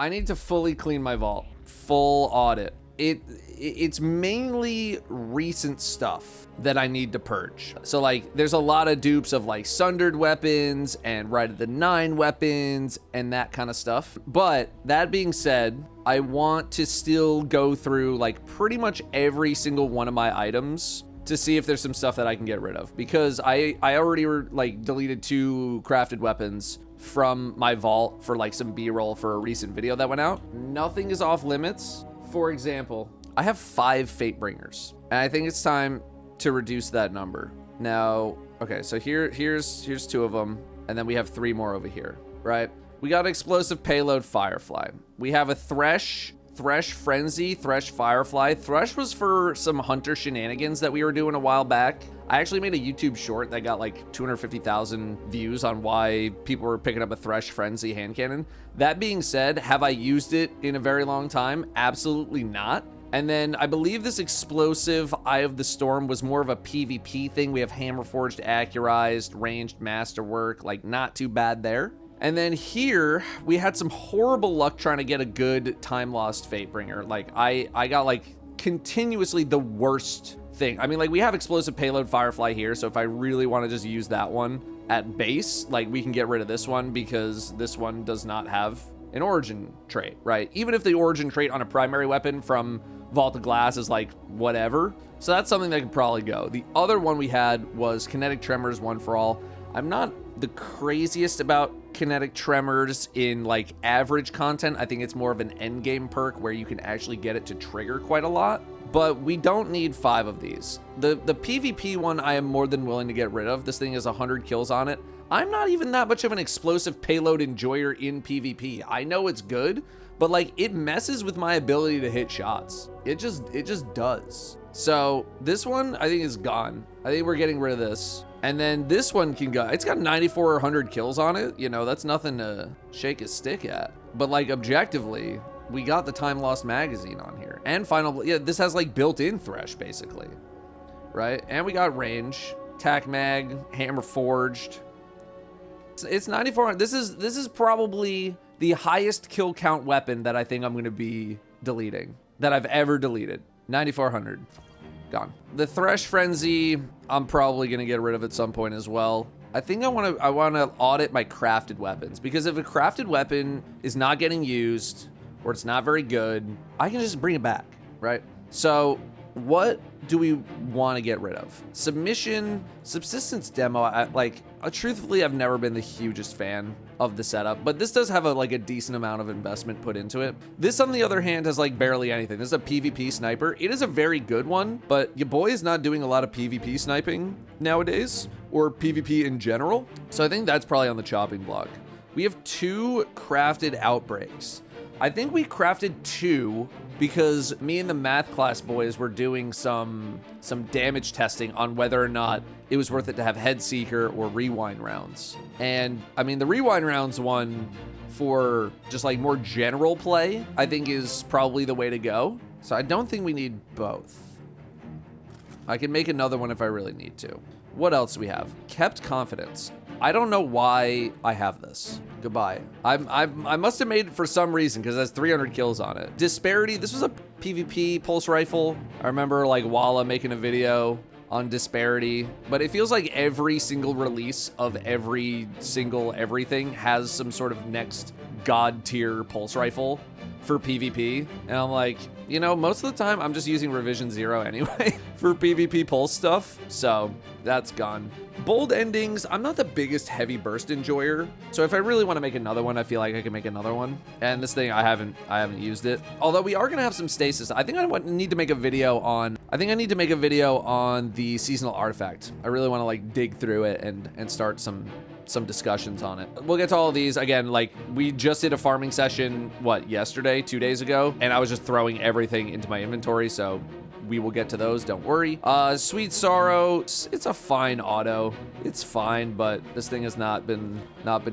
I need to fully clean my vault. Full audit. It's mainly recent stuff that I need to purge. So like there's a lot of dupes of like sundered weapons and right of the 9 weapons and that kind of stuff. But that being said, I want to still go through like pretty much every single one of my items to see if there's some stuff that I can get rid of, because I already like deleted 2 crafted weapons from my vault for like some B-roll for a recent video that went out. Nothing is off limits. For example, I have 5 Fatebringers, and I think it's time to reduce that number. Now, okay, so here's 2 of them, and then we have 3 more over here, right? We got explosive payload Firefly. We have a Thresh Frenzy, Thresh Firefly. Thresh was for some hunter shenanigans that we were doing a while back. I actually made a YouTube short that got like 250,000 views on why people were picking up a Thresh Frenzy hand cannon. That being said, have I used it in a very long time? Absolutely not. And then I believe this explosive Eye of the Storm was more of a PvP thing. We have Hammer Forged, Accurized, Ranged Masterwork, like not too bad there. And then here we had some horrible luck trying to get a good time lost Fatebringer. Like I got like continuously the worst thing. I mean, like we have explosive payload Firefly here, so if I really want to just use that one at base, like we can get rid of this one because this one does not have an origin trait, right? Even if the origin trait on a primary weapon from Vault of Glass is like whatever. So that's something that could probably go. The other one we had was Kinetic Tremors One for All. I'm not the craziest about kinetic tremors in like average content. I think it's more of an end game perk where you can actually get it to trigger quite a lot, but we don't need 5 of these. The PvP one I am more than willing to get rid of. This thing has 100 kills on it. I'm not even that much of an explosive payload enjoyer in PvP. I know it's good, but like it messes with my ability to hit shots. It just does. So this one I think is gone. I think we're getting rid of this. And then this one can go, it's got 9,400 kills on it. You know, that's nothing to shake a stick at. But like objectively, we got the time lost magazine on here. And final, yeah, this has like built-in Thresh basically, right? And we got range, tac mag, hammer forged. It's 9,400. This is probably the highest kill count weapon that I think I'm gonna be deleting, that I've ever deleted. 9,400. Gone. The Thresh Frenzy, I'm probably gonna get rid of at some point as well. I think I wanna audit my crafted weapons, because if a crafted weapon is not getting used or it's not very good, I can just bring it back, right? So what do we want to get rid of? Submission, subsistence demo. Truthfully, I've never been the hugest fan of the setup, but this does have a decent amount of investment put into it. This, on the other hand, has like barely anything. This is a PvP sniper. It is a very good one, but your boy is not doing a lot of PvP sniping nowadays, or PvP in general. So I think that's probably on the chopping block. We have 2 crafted outbreaks. I think we crafted 2 because me and the math class boys were doing some damage testing on whether or not it was worth it to have head seeker or rewind rounds. And I mean, the rewind rounds one for just like more general play, I think is probably the way to go. So I don't think we need both. I can make another one if I really need to. What else do we have? Kept confidence. I don't know why I have this. Goodbye. I must have made it for some reason because it has 300 kills on it. Disparity. This was a PvP pulse rifle. I remember like Walla making a video on disparity, but it feels like every single release of every single everything has some sort of next god tier pulse rifle for PvP. And I'm like, you know, most of the time I'm just using revision 0 anyway for PvP pulse stuff. So that's gone. Bold endings, I'm not the biggest heavy burst enjoyer. So if I really want to make another one, I feel like I can make another one. And this thing, I haven't used it. Although we are going to have some stasis. I think I need to make a video on, the seasonal artifact. I really want to like dig through it and start some discussions on it. We'll get to all of these. Again, like we just did a farming session, yesterday, 2 days ago, and I was just throwing everything into my inventory, so we will get to those, don't worry. Sweet Sorrow, it's a fine auto. It's fine, but this thing has not been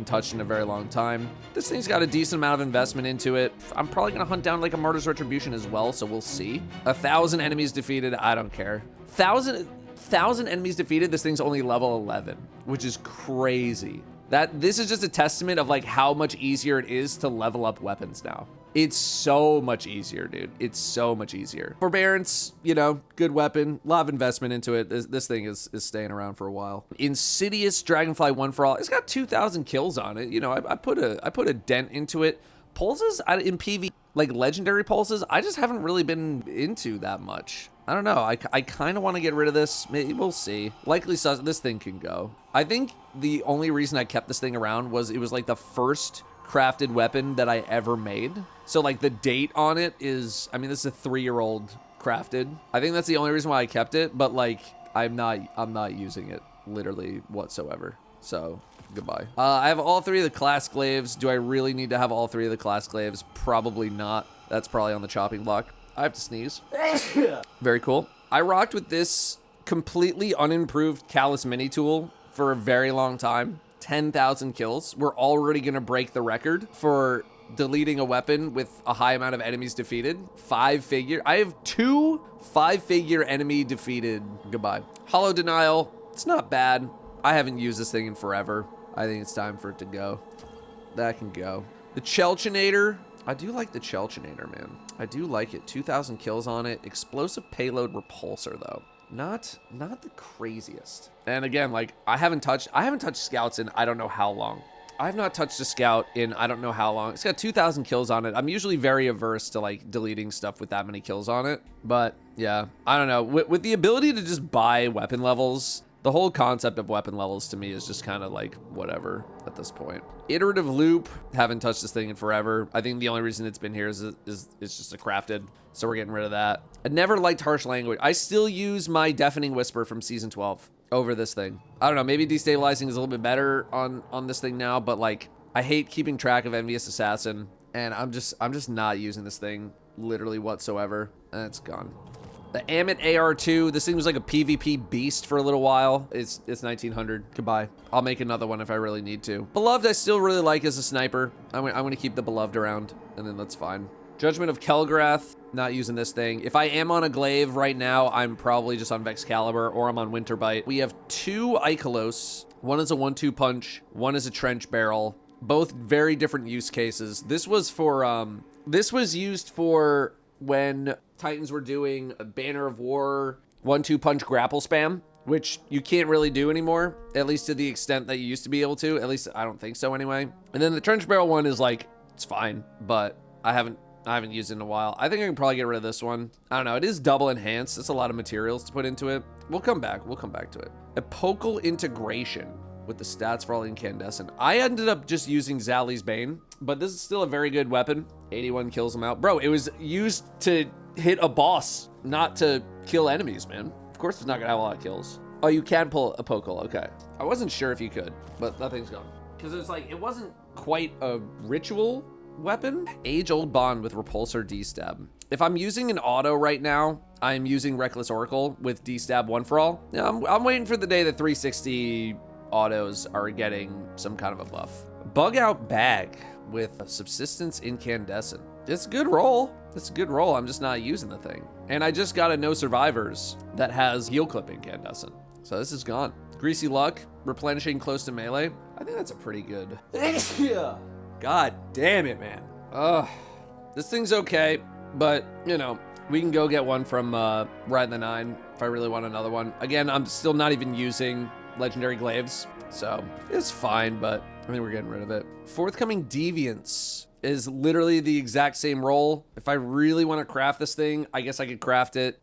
touched in a very long time. This thing's got a decent amount of investment into it. I'm probably gonna hunt down like a Martyr's Retribution as well, so we'll see. 1,000 enemies defeated, I don't care. 1,000 enemies defeated, this thing's only level 11, which is crazy. This is just a testament of like how much easier it is to level up weapons now. It's so much easier, dude. It's so much easier. Forbearance, you know, good weapon, a lot of investment into it. This thing is staying around for a while. Insidious Dragonfly One for All. It's got 2,000 kills on it. You know, I put a dent into it. Pulses in PV, like legendary pulses, I just haven't really been into that much. I don't know. I kind of want to get rid of this. Maybe we'll see. Likely this thing can go. I think the only reason I kept this thing around was it was like the first crafted weapon that I ever made. So like the date on it is, I mean, this is a 3-year-old crafted. I think that's the only reason why I kept it, but like I'm not using it literally whatsoever. So goodbye. I have all 3 of the class glaives. Do I really need to have all 3 of the class glaives? Probably not. That's probably on the chopping block. I have to sneeze. Very cool. I rocked with this completely unimproved Callus mini tool for a very long time. 10,000 kills. We're already going to break the record for deleting a weapon with a high amount of enemies defeated. 5-figure. I have 2 5-figure enemy defeated. Goodbye. Hollow Denial. It's not bad. I haven't used this thing in forever. I think it's time for it to go. That can go. The Chelchinator. I do like the Chelchinator, man. I do like it. 2,000 kills on it. Explosive payload repulsor, though. Not the craziest. And again, like I haven't touched scouts in I don't know how long. I've not touched a scout in I don't know how long. It's got 2,000 kills on it. I'm usually very averse to like deleting stuff with that many kills on it. But yeah, I don't know. With the ability to just buy weapon levels, the whole concept of weapon levels to me is just kind of like whatever at this point. Iterative loop, haven't touched this thing in forever. I think the only reason it's been here is it's just a crafted, so we're getting rid of that. I never liked harsh language. I still use my deafening whisper from season 12 over this thing. I don't know, maybe destabilizing is a little bit better on this thing now, but like I hate keeping track of Envious Assassin, and I'm just not using this thing literally whatsoever, and it's gone. The Amit AR2, this thing was like a PvP beast for a little while. It's 1900. Goodbye. I'll make another one if I really need to. Beloved, I still really like as a sniper. I'm going to keep the Beloved around, and then that's fine. Judgment of Kelgrath, not using this thing. If I am on a glaive right now, I'm probably just on Vexcalibur or I'm on Winterbite. We have 2 Ikelos. One is a 1-2 punch. One is a trench barrel. Both very different use cases. This was used for when Titans were doing a Banner of War 1-2 punch grapple spam, which you can't really do anymore, at least to the extent that you used to be able to. At least I don't think so anyway. And then the trench barrel one is like, it's fine, but I haven't used it in a while. I think I can probably get rid of this one. I don't know. It is double enhanced. It's a lot of materials to put into it. We'll come back to it. Epochal integration with the stats for all incandescent. I ended up just using Zali's Bane, but this is still a very good weapon. 81 kills him out. Bro, it was used to hit a boss, not to kill enemies, man. Of course it's not gonna have a lot of kills. Oh, you can pull Epochal, okay. I wasn't sure if you could, but that thing's gone. Because it's like, it wasn't quite a ritual weapon. Age-old bond with repulsor D-stab. If I'm using an auto right now, I'm using Reckless Oracle with D-stab 1 for all. Yeah, I'm waiting for the day that 360 autos are getting some kind of a buff. Bug out bag with subsistence incandescent. It's a good roll. It's a good roll. I'm just not using the thing. And I just got a no survivors that has heal clip incandescent. So this is gone. Greasy luck, replenishing close to melee. I think that's a pretty good. God damn it, man. Ugh. This thing's okay, but you know, we can go get one from Ride in the 9 if I really want another one. Again, I'm still not even using legendary glaives, so it's fine, but I think we're getting rid of it. Forthcoming Deviance is literally the exact same roll. If I really want to craft this thing, I guess I could craft it.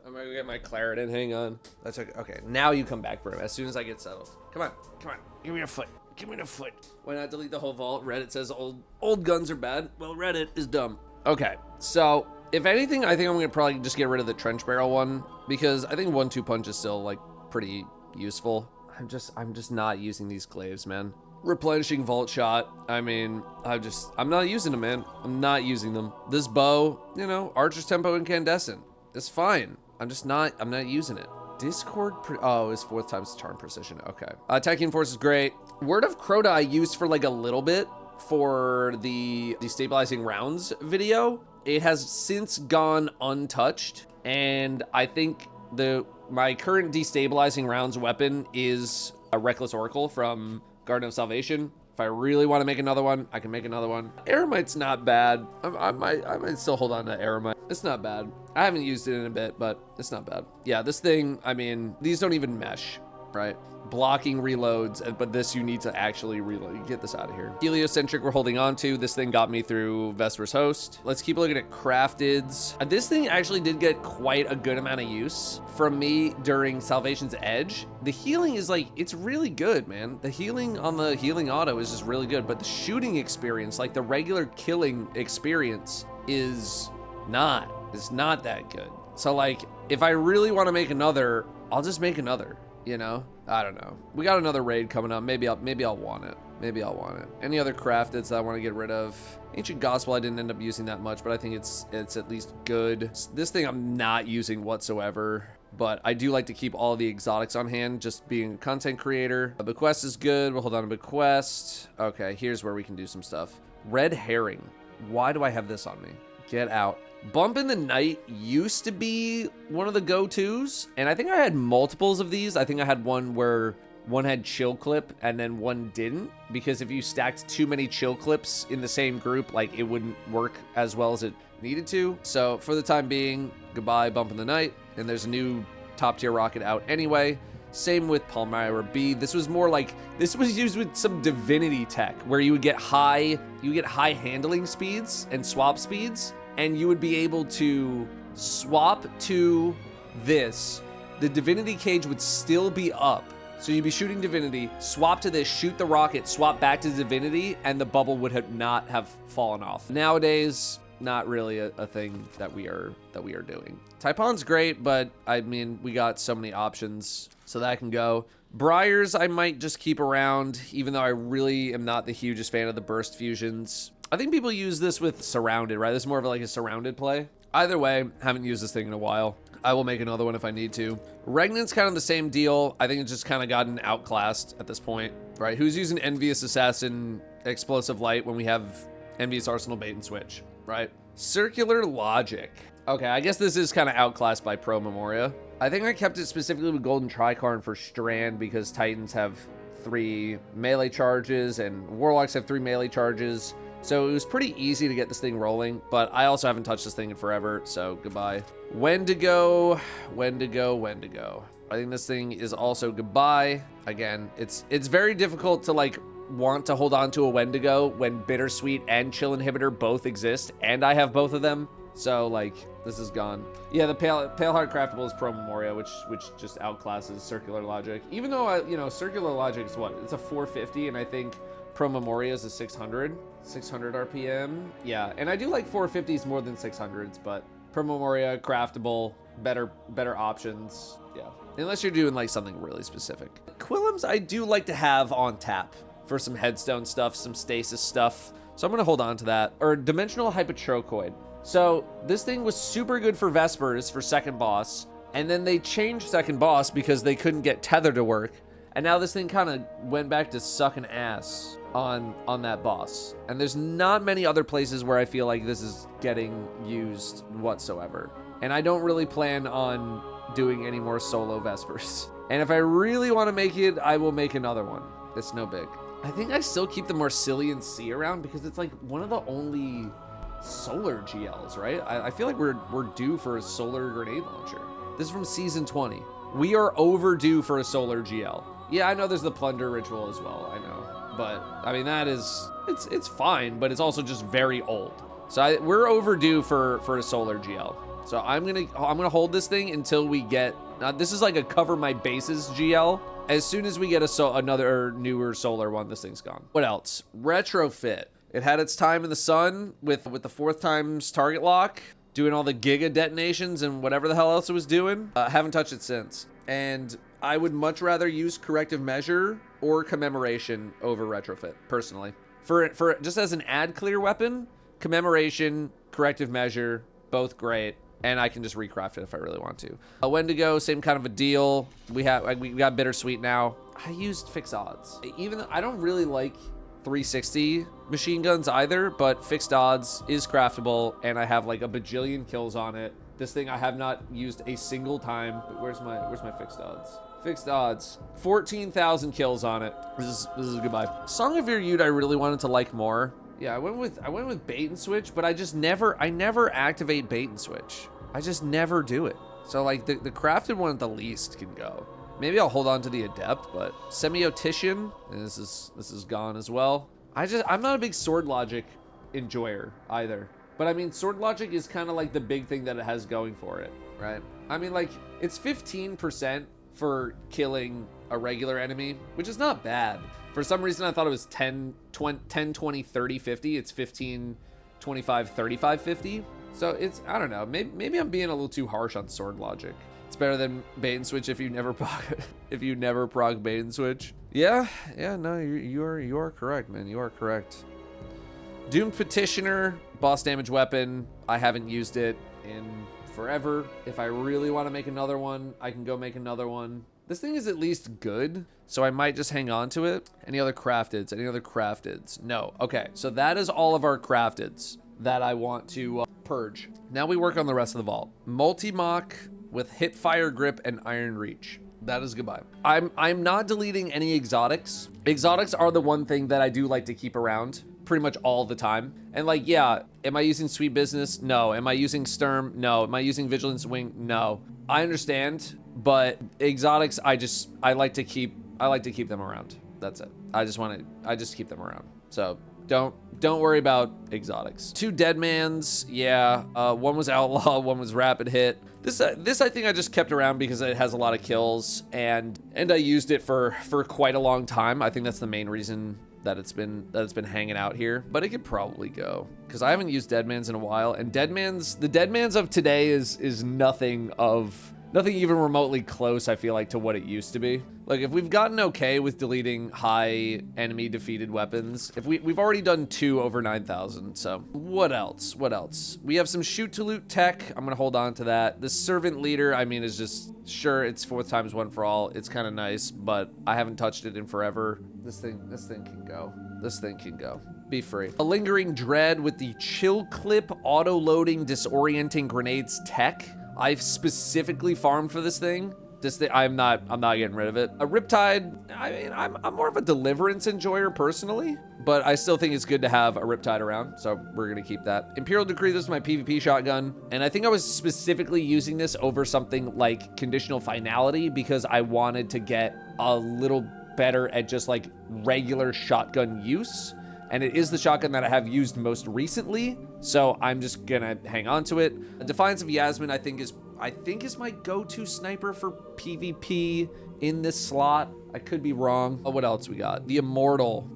I'm gonna go get my Claritin, hang on. That's okay. Okay, now you come back, bro, as soon as I get settled. Come on, give me a foot. Give me the foot. Why not delete the whole vault? Reddit says old guns are bad. Well, Reddit is dumb. Okay, so if anything, I think I'm gonna probably just get rid of the trench barrel one because I think 1-2 punch is still like pretty useful. I'm just not using these glaives, man. Replenishing vault shot. I mean, I'm not using them, man. I'm not using them. This bow, you know, Archer's Tempo incandescent. It's fine. I'm not using it. Discord, oh, is 4th times charm precision. Okay. Attacking force is great. Word of Crota I used for like a little bit for the destabilizing rounds video. It has since gone untouched, and I think my current destabilizing rounds weapon is a Reckless Oracle from Garden of Salvation. If I really want to make another one, I can make another one. Eremite's not bad. I might still hold on to Eremite. It's not bad. I haven't used it in a bit, but it's not bad. Yeah, this thing, I mean, these don't even mesh, right? Blocking reloads, but this you need to actually reload. Get this out of here. Heliocentric we're holding on to. This thing got me through Vesper's Host. Let's keep looking at Crafteds. This thing actually did get quite a good amount of use from me during Salvation's Edge. The healing is like, it's really good, man. The healing on the healing auto is just really good, but the shooting experience, like the regular killing experience is not. It's not that good. So like, if I really want to make another, I'll just make another. You know, I don't know. We got another raid coming up. Maybe I'll want it. Maybe I'll want it. Any other crafteds that I want to get rid of? Ancient Gospel I didn't end up using that much, but I think it's at least good. This thing I'm not using whatsoever, but I do like to keep all the exotics on hand, just being a content creator. A bequest is good. We'll hold on to bequest. Okay, here's where we can do some stuff. Red herring. Why do I have this on me? Get out. Bump in the Night used to be one of the go-tos, and I think I had multiples of these. I think I had one where one had chill clip and then one didn't, because if you stacked too many chill clips in the same group, like it wouldn't work as well as it needed to. So for the time being, goodbye Bump in the Night, and there's a new top tier rocket out anyway. Same with Palmyra B. This was more like, this was used with some divinity tech where you would get high handling speeds and swap speeds, and you would be able to swap to this. The divinity cage would still be up. So you'd be shooting divinity, swap to this, shoot the rocket, swap back to divinity, and the bubble would not have fallen off. Nowadays, not really a thing that we are doing. Taipon's great, but I mean, we got so many options, so that can go. Briars I might just keep around, even though I really am not the hugest fan of the burst fusions. I think people use this with Surrounded, right? This is more of like a Surrounded play. Either way, haven't used this thing in a while. I will make another one if I need to. Regnant's kind of the same deal. I think it's just kind of gotten outclassed at this point, right? Who's using Envious Assassin Explosive Light when we have Envious Arsenal Bait and Switch, right? Circular Logic. Okay, I guess this is kind of outclassed by Pro Memoria. I think I kept it specifically with Golden Tricorn for Strand because Titans have 3 melee charges and Warlocks have 3 melee charges. So it was pretty easy to get this thing rolling, but I also haven't touched this thing in forever, so goodbye. Wendigo. I think this thing is also goodbye. Again, it's very difficult to like want to hold on to a Wendigo when Bittersweet and Chill Inhibitor both exist, and I have both of them. So like, this is gone. Yeah, the Pale Heart Craftable is Pro Memoria, which just outclasses Circular Logic. Even though, you know, Circular Logic is what? It's a 450, and I think Pro Memoria is a 600 RPM. Yeah, and I do like 450s more than 600s, but Pro Memoria, craftable, better options. Yeah, unless you're doing like something really specific. Quillums I do like to have on tap for some headstone stuff, some stasis stuff. So I'm gonna hold on to that. Or Dimensional Hypotrochoid. So this thing was super good for Vespers for second boss, and then they changed second boss because they couldn't get Tether to work. And now this thing kind of went back to sucking ass on that boss. And there's not many other places where I feel like this is getting used whatsoever. And I don't really plan on doing any more solo Vespers. And if I really want to make it, I will make another one. It's no big. I think I still keep the Marcillian Sea around because it's like one of the only solar GLs, right? I feel like we're due for a solar grenade launcher. This is from season 20. We are overdue for a solar GL. Yeah, I know there's the plunder ritual as well, I know. But I mean, that is, it's fine, but it's also just very old. So we're overdue for a solar GL. So I'm gonna hold this thing until we get, this is like a cover my bases GL. As soon as we get another newer solar one, this thing's gone. What else? Retrofit. It had its time in the sun with the 4th times target lock, doing all the giga detonations and whatever the hell else it was doing. Haven't touched it since. And I would much rather use corrective measure or commemoration over retrofit, personally. For just as an ad clear weapon, commemoration, corrective measure, both great. And I can just recraft it if I really want to. Wendigo, same kind of a deal. We got Bittersweet now. I used fixed odds. Even though I don't really like 360 machine guns either, but fixed odds is craftable, and I have like a bajillion kills on it. This thing I have not used a single time. But where's my fixed odds? Fixed odds. 14,000 kills on it. This is goodbye. Song of Your Youth I really wanted to like more. Yeah, I went with bait and switch, but I never activate bait and switch. I just never do it. So like the crafted one at the least can go. Maybe I'll hold on to the adept, but semiotician, and this is gone as well. I'm not a big sword logic enjoyer either. But I mean, sword logic is kind of like the big thing that it has going for it, right? I mean, like, it's 15% for killing a regular enemy, which is not bad. For some reason, I thought it was 10, 20, 30, 50. It's 15, 25, 35, 50. So it's, I don't know, maybe I'm being a little too harsh on sword logic. It's better than bait and switch if you never proc bait and switch. Yeah, no, you are correct, man. You are correct. Doomed Petitioner, boss damage weapon. I haven't used it in forever. If I really want to make another one, I can go make another one. This thing is at least good, so I might just hang on to it. Any other crafteds? Any other crafteds? No. Okay, so that is all of our crafteds that I want to purge. Now we work on the rest of the vault. Multi-mock with hip fire grip and iron reach. That is goodbye. I'm not deleting any exotics. Exotics are the one thing that I do like to keep around pretty much all the time. And like, yeah, am I using Sweet Business? No. Am I using Sturm? No. Am I using Vigilance Wing? No. I understand, but exotics, I like to keep them around. That's it. I just keep them around. So don't worry about exotics. 2 Deadmans, yeah. One was Outlaw, one was Rapid Hit. This I think I just kept around because it has a lot of kills, and I used it for quite a long time. I think that's the main reason that it's been hanging out here, but it could probably go because I haven't used Deadmans in a while, and the Deadmans of today is nothing even remotely close, I feel like, to what it used to be. Like, if we've gotten okay with deleting high enemy defeated weapons, if we've already done 2 over 9,000, so what else? We have some shoot to loot tech. I'm gonna hold on to that. The servant leader, I mean, is just, sure, it's 4 times 1 for all. It's kind of nice, but I haven't touched it in forever. This thing can go. This thing can go. Be free. A lingering dread with the chill clip auto-loading disorienting grenades tech. I've specifically farmed for this thing. I'm not getting rid of it. A Riptide, I mean, I'm more of a Deliverance enjoyer personally, but I still think it's good to have a Riptide around, so we're gonna keep that. Imperial Decree, this is my PvP shotgun, and I think I was specifically using this over something like Conditional Finality because I wanted to get a little better at just like regular shotgun use. And it is the shotgun that I have used most recently, so I'm just gonna hang on to it. Defiance of Yasmin, I think is my go-to sniper for PvP in this slot. I could be wrong. Oh, what else we got? The Immortal.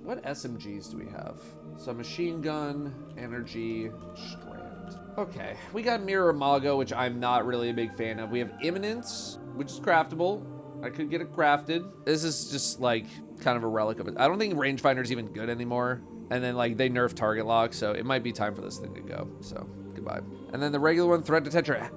What SMGs do we have? So machine gun, energy, strand. Okay, we got Mirror Imago, which I'm not really a big fan of. We have Imminence, which is craftable. I could get it crafted. This is just like kind of a relic of it. I don't think rangefinder's even good anymore. And then like they nerfed target lock, so it might be time for this thing to go. So goodbye. And then the regular one, threat detector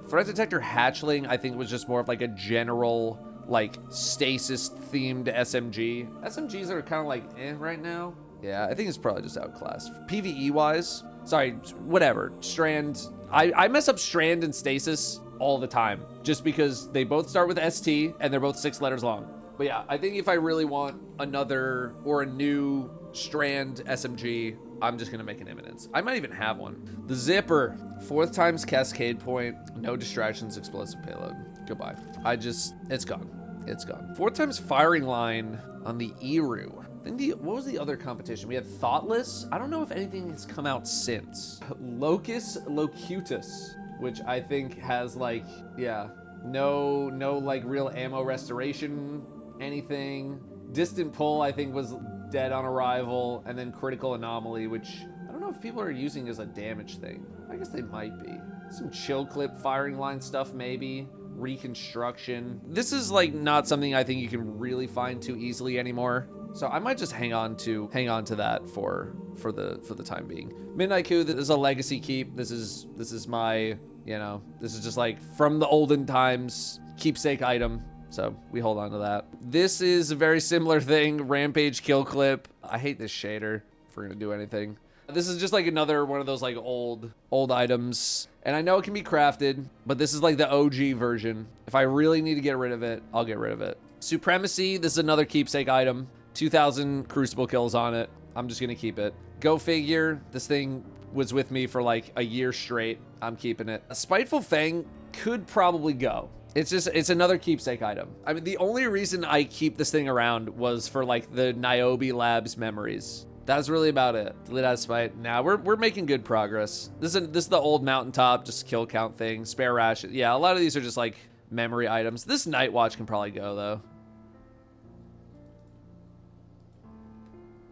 hatchling, I think was just more of like a general like stasis themed SMG. SMGs are kind of like right now. Yeah, I think it's probably just outclassed. PvE wise, sorry, whatever. Strand, I mess up strand and stasis all the time just because they both start with ST and they're both 6 letters long. But yeah, I think if I really want another or a new strand SMG, I'm just gonna make an Imminence. I might even have one. The Zipper, 4th times Cascade Point, no distractions, explosive payload. Goodbye. It's gone. It's gone. 4th times Firing Line on the Eru. I think what was the other competition? We had Thoughtless. I don't know if anything has come out since. Locus Locutus, which I think has like, yeah, no like real ammo restoration, anything. Distant Pull, I think, was dead on arrival. And then Critical Anomaly, which I don't know if people are using as a damage thing. I guess they might be. Some chill clip firing line stuff, maybe. Reconstruction. This is like not something I think you can really find too easily anymore. So I might just hang on to that for the time being. Midnight Coup, this is a legacy keep. This is my, you know, this is just like from the olden times keepsake item. So we hold on to that. This is a very similar thing. Rampage kill clip. I hate this shader if we're gonna do anything. This is just like another one of those like old items. And I know it can be crafted, but this is like the OG version. If I really need to get rid of it, I'll get rid of it. Supremacy, this is another keepsake item. 2,000 crucible kills on it. I'm just gonna keep it. Go figure, this thing was with me for like a year straight. I'm keeping it. A Spiteful Fang could probably go. It's another keepsake item. I mean, the only reason I keep this thing around was for like the Niobe Labs memories. That's really about it. Delete out of spite. Now we're making good progress. This is the old mountaintop, just kill count thing. Spare ration. Yeah, a lot of these are just like memory items. This Night Watch can probably go though.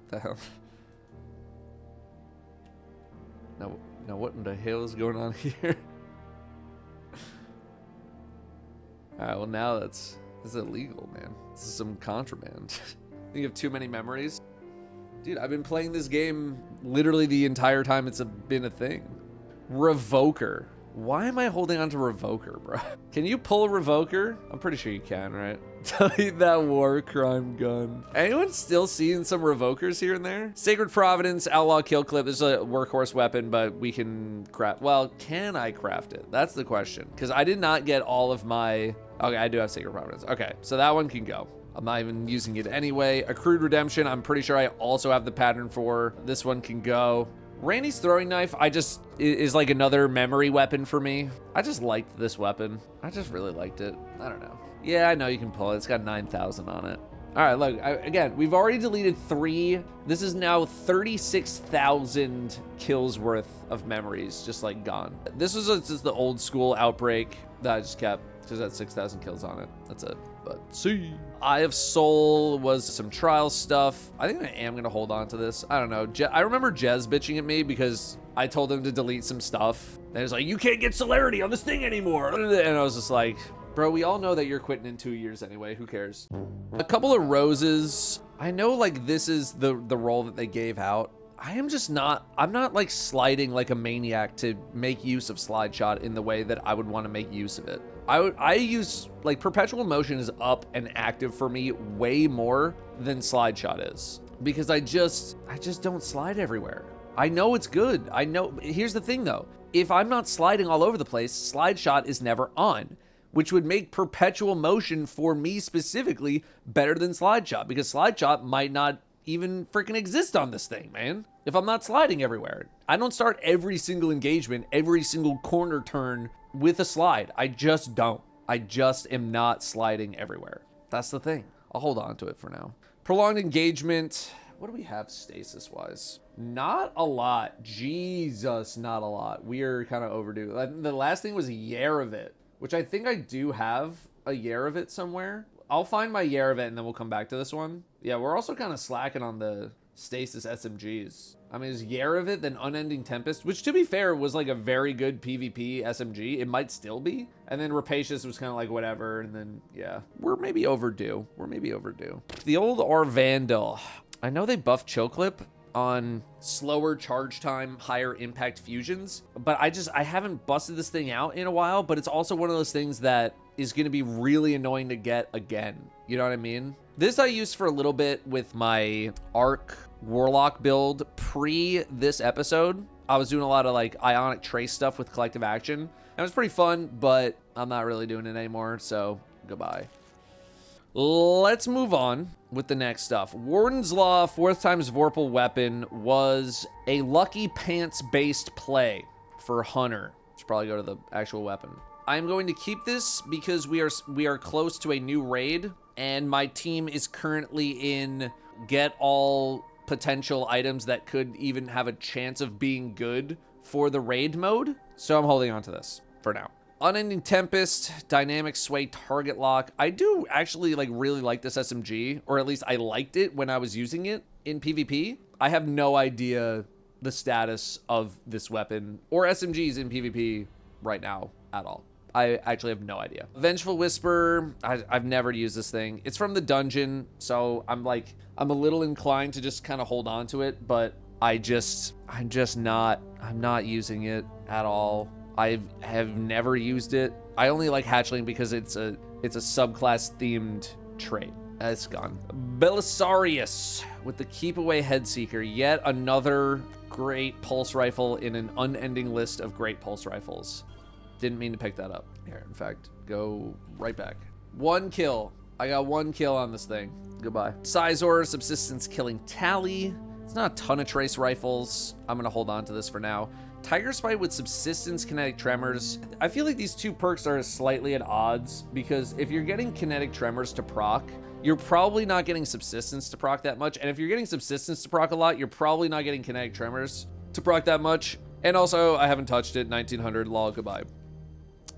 The hell? Now what in the hell is going on here? All right, well now this is illegal, man. This is some contraband. You have too many memories. Dude, I've been playing this game literally the entire time it's been a thing. Revoker. Why am I holding on to Revoker, bro? Can you pull a Revoker? I'm pretty sure you can, right? Delete that war crime gun. Anyone still seeing some Revokers here and there? Sacred Providence, Outlaw Kill Clip. This is a workhorse weapon, but we can craft. Well, can I craft it? That's the question. Because I did not get all of my... Okay, I do have Sacred Providence. Okay, so that one can go. I'm not even using it anyway. Accrued Redemption, I'm pretty sure I also have the pattern for. This one can go. Randy's throwing knife, is like another memory weapon for me. I just liked this weapon. I just really liked it. I don't know. Yeah, I know you can pull it. It's got 9,000 on it. All right, look, again, we've already deleted 3. This is now 36,000 kills worth of memories just like gone. This was just the old school Outbreak that I just kept because it had 6,000 kills on it. That's it. But see, Eye of Soul was some trial stuff. I think I am gonna hold on to this. I don't know. I remember Jez bitching at me because I told him to delete some stuff. And he's like, you can't get celerity on this thing anymore. And I was just like, bro, we all know that you're quitting in 2 years anyway. Who cares? A couple of roses. I know like this is the role that they gave out. I'm not like sliding like a maniac to make use of slide shot in the way that I would want to make use of it. I use like perpetual motion is up and active for me way more than slide shot is because I just don't slide everywhere. I know it's good. I know. Here's the thing though. If I'm not sliding all over the place, slide shot is never on, which would make perpetual motion for me specifically better than slide shot because slide shot might not even freaking exist on this thing, man. If I'm not sliding everywhere, I don't start every single engagement, every single corner turn with a slide. I just don't. I just am not sliding everywhere. That's the thing. I'll hold on to it for now. Prolonged engagement. What do we have stasis wise? Not a lot. Jesus, not a lot. We are kind of overdue. The last thing was Yeravit, which I think I do have a Yeravit somewhere. I'll find my Yeravit and then we'll come back to this one. Yeah, we're also kind of slacking on the stasis SMGs. I mean, is Yeravit then Unending Tempest, which to be fair was like a very good PvP SMG. It might still be. And then Rapacious was kind of like whatever. And then, yeah, we're maybe overdue. The old Orvandel. I know they buffed Chill Clip on slower charge time, higher impact fusions, but I haven't busted this thing out in a while, but it's also one of those things that is going to be really annoying to get again. You know what I mean? This I used for a little bit with my Arc Warlock build pre this episode. I was doing a lot of like Ionic Trace stuff with Collective Action. And it was pretty fun, but I'm not really doing it anymore, so goodbye. Let's move on with the next stuff. Warden's Law, 4th times Vorpal weapon, was a Lucky Pants based play for Hunter. Should probably go to the actual weapon. I'm going to keep this because we are close to a new raid, and my team is currently in get all potential items that could even have a chance of being good for the raid mode. So I'm holding on to this for now. Unending Tempest, Dynamic Sway Target Lock. I do actually like really like this SMG, or at least I liked it when I was using it in PvP. I have no idea the status of this weapon or SMGs in PvP right now at all. I actually have no idea. Vengeful Whisper, I've never used this thing. It's from the dungeon, so I'm a little inclined to just kind of hold on to it, but I'm not using it at all. I have never used it. I only like Hatchling because it's a subclass themed trait. It's gone. Belisarius with the Keep Away Headseeker. Yet another great pulse rifle in an unending list of great pulse rifles. Didn't mean to pick that up. Here, in fact, go right back. 1 kill. I got 1 kill on this thing. Goodbye. Sizor, subsistence killing tally. It's not a ton of trace rifles. I'm gonna hold on to this for now. Tiger Spite with subsistence kinetic tremors. I feel like these 2 perks are slightly at odds, because if you're getting kinetic tremors to proc, you're probably not getting subsistence to proc that much. And if you're getting subsistence to proc a lot, you're probably not getting kinetic tremors to proc that much. And also, I haven't touched it. 1900, lol, goodbye.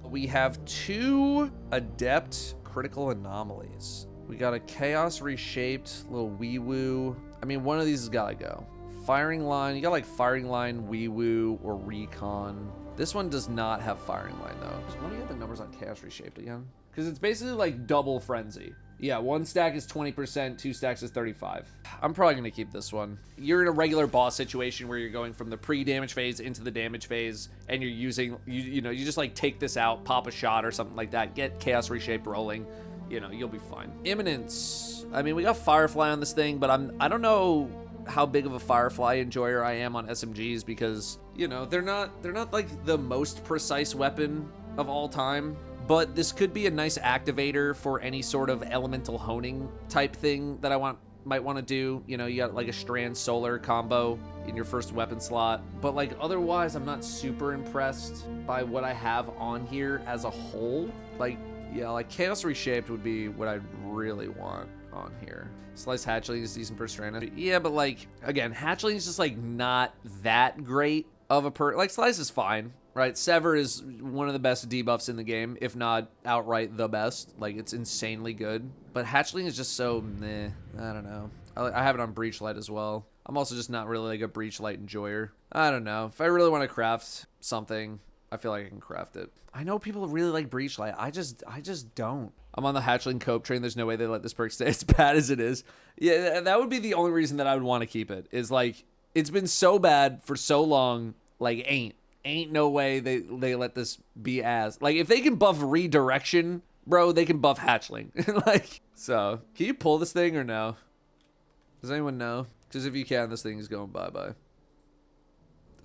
We have 2 adept critical anomalies. We got a chaos reshaped little wee woo. I mean, one of these has gotta go. Firing line, you got like firing line, wee woo, or recon. This one does not have firing line though. So let me get the numbers on chaos reshaped again. Because it's basically like double frenzy. Yeah, 1 stack is 20%, 2 stacks is 35. I'm probably gonna keep this one. You're in a regular boss situation where you're going from the pre-damage phase into the damage phase, and you're using, you know, you just like take this out, pop a shot or something like that, get chaos reshaped rolling, you know, you'll be fine. Imminence. I mean, we got Firefly on this thing, but I don't know how big of a Firefly enjoyer I am on SMGs, because, you know, they're not like the most precise weapon of all time. But this could be a nice activator for any sort of elemental honing type thing that I might want to do. You know, you got like a Strand Solar combo in your first weapon slot. But like otherwise, I'm not super impressed by what I have on here as a whole. Like, yeah, like Chaos Reshaped would be what I'd really want on here. Slice Hatchling is decent per strand. Yeah, but like, again, Hatchling is just like not that great of a like Slice is fine. Right, Sever is one of the best debuffs in the game, if not outright the best. Like, it's insanely good. But Hatchling is just so meh. I don't know. I have it on Breachlight as well. I'm also just not really like a Breachlight enjoyer. I don't know. If I really want to craft something, I feel like I can craft it. I know people really like Breachlight. I just don't. I'm on the Hatchling Cope train. There's no way they let this perk stay as bad as it is. Yeah, that would be the only reason that I would want to keep it. Is like, it's been so bad for so long, like, ain't no way they let this be as, like, if they can buff redirection, bro, they can buff Hatchling. Like, so can you pull this thing or no? Does anyone know? Because if you can, this thing is going bye-bye.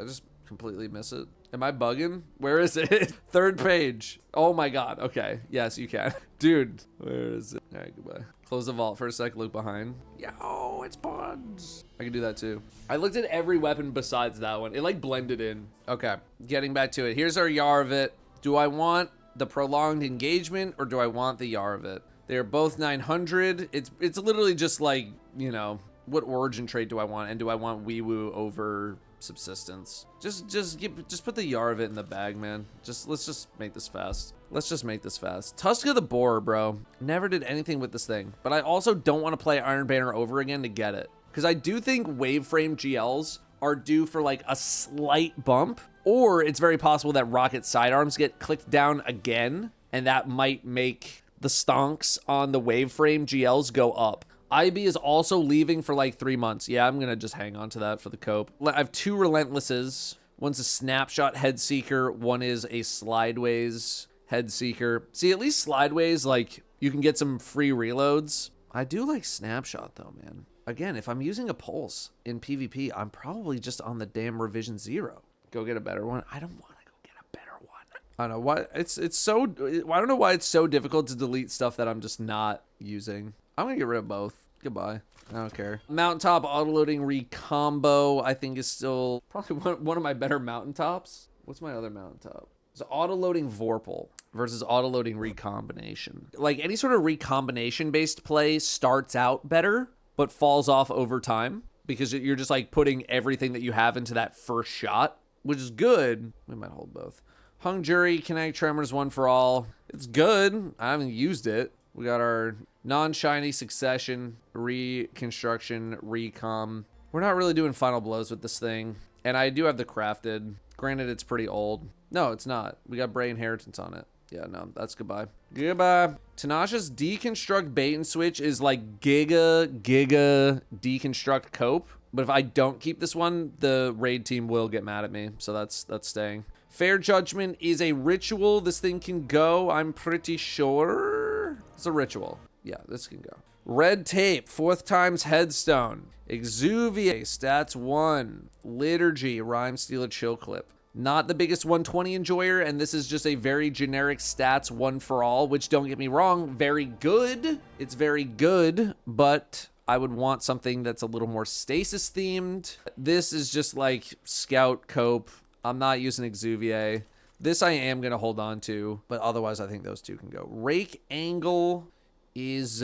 I just completely miss it. Am I bugging? Where is it? 3rd page. Oh my god. Okay, yes, you can. Dude, where is it? All right, goodbye. Close the vault for a sec, look behind. Yo, it's buds. I can do that too. I looked at every weapon besides that one. It like blended in. Okay, getting back to it. Here's our Yarvit. Do I want the prolonged engagement or do I want the Yarvit? They're both 900. It's literally just like, you know, what origin trait do I want? And do I want Wee Woo over subsistence? Just put the Yarvit in the bag, man. Let's just make this fast. Let's just make this fast. Tusk of the Boar, bro. Never did anything with this thing. But I also don't want to play Iron Banner over again to get it. Because I do think Waveframe GLs are due for like a slight bump. Or it's very possible that Rocket Sidearms get clicked down again. And that might make the stonks on the Waveframe GLs go up. IB is also leaving for like 3 months. Yeah, I'm going to just hang on to that for the cope. I have 2 Relentlesses. One's a Snapshot Head Seeker. One is a Slideways Head Seeker. See, at least Slideways, like, you can get some free reloads. I do like Snapshot, though, man. Again, if I'm using a Pulse in PvP, I'm probably just on the damn Revision 0. Go get a better one. I don't want to go get a better one. I don't know why it's so... I don't know why it's so difficult to delete stuff that I'm just not using. I'm going to get rid of both. Goodbye. I don't care. Mountaintop autoloading recombo, I think, is still probably one of my better mountaintops. What's my other mountaintop? It's autoloading Vorpal versus autoloading recombination. Like, any sort of recombination-based play starts out better, but falls off over time because you're just, like, putting everything that you have into that first shot, which is good. We might hold both. Hung Jury, Kinetic Tremors, One for All. It's good. I haven't used it. We got our non-shiny Succession, Reconstruction, Recom. We're not really doing final blows with this thing. And I do have the crafted. Granted, it's pretty old. No, it's not. We got Bray Inheritance on it. Yeah, no, that's goodbye. Goodbye. Tanasha's Deconstruct Bait and Switch is like giga deconstruct cope. But if I don't keep this one, the raid team will get mad at me. So that's staying. Fair Judgment is a ritual. This thing can go, I'm pretty sure. It's a ritual. Yeah, this can go. Red Tape, 4th time's Headstone. Exuviate, stats 1. Liturgy, Rhyme Stealer Chill Clip. Not the biggest 120 enjoyer, and this is just a very generic stats 1 for all, which, don't get me wrong, very good. It's very good, but I would want something that's a little more stasis themed. This is just like Scout Cope. I'm not using Exuviate. This I am going to hold on to, but otherwise I think those two can go. Rake Angle is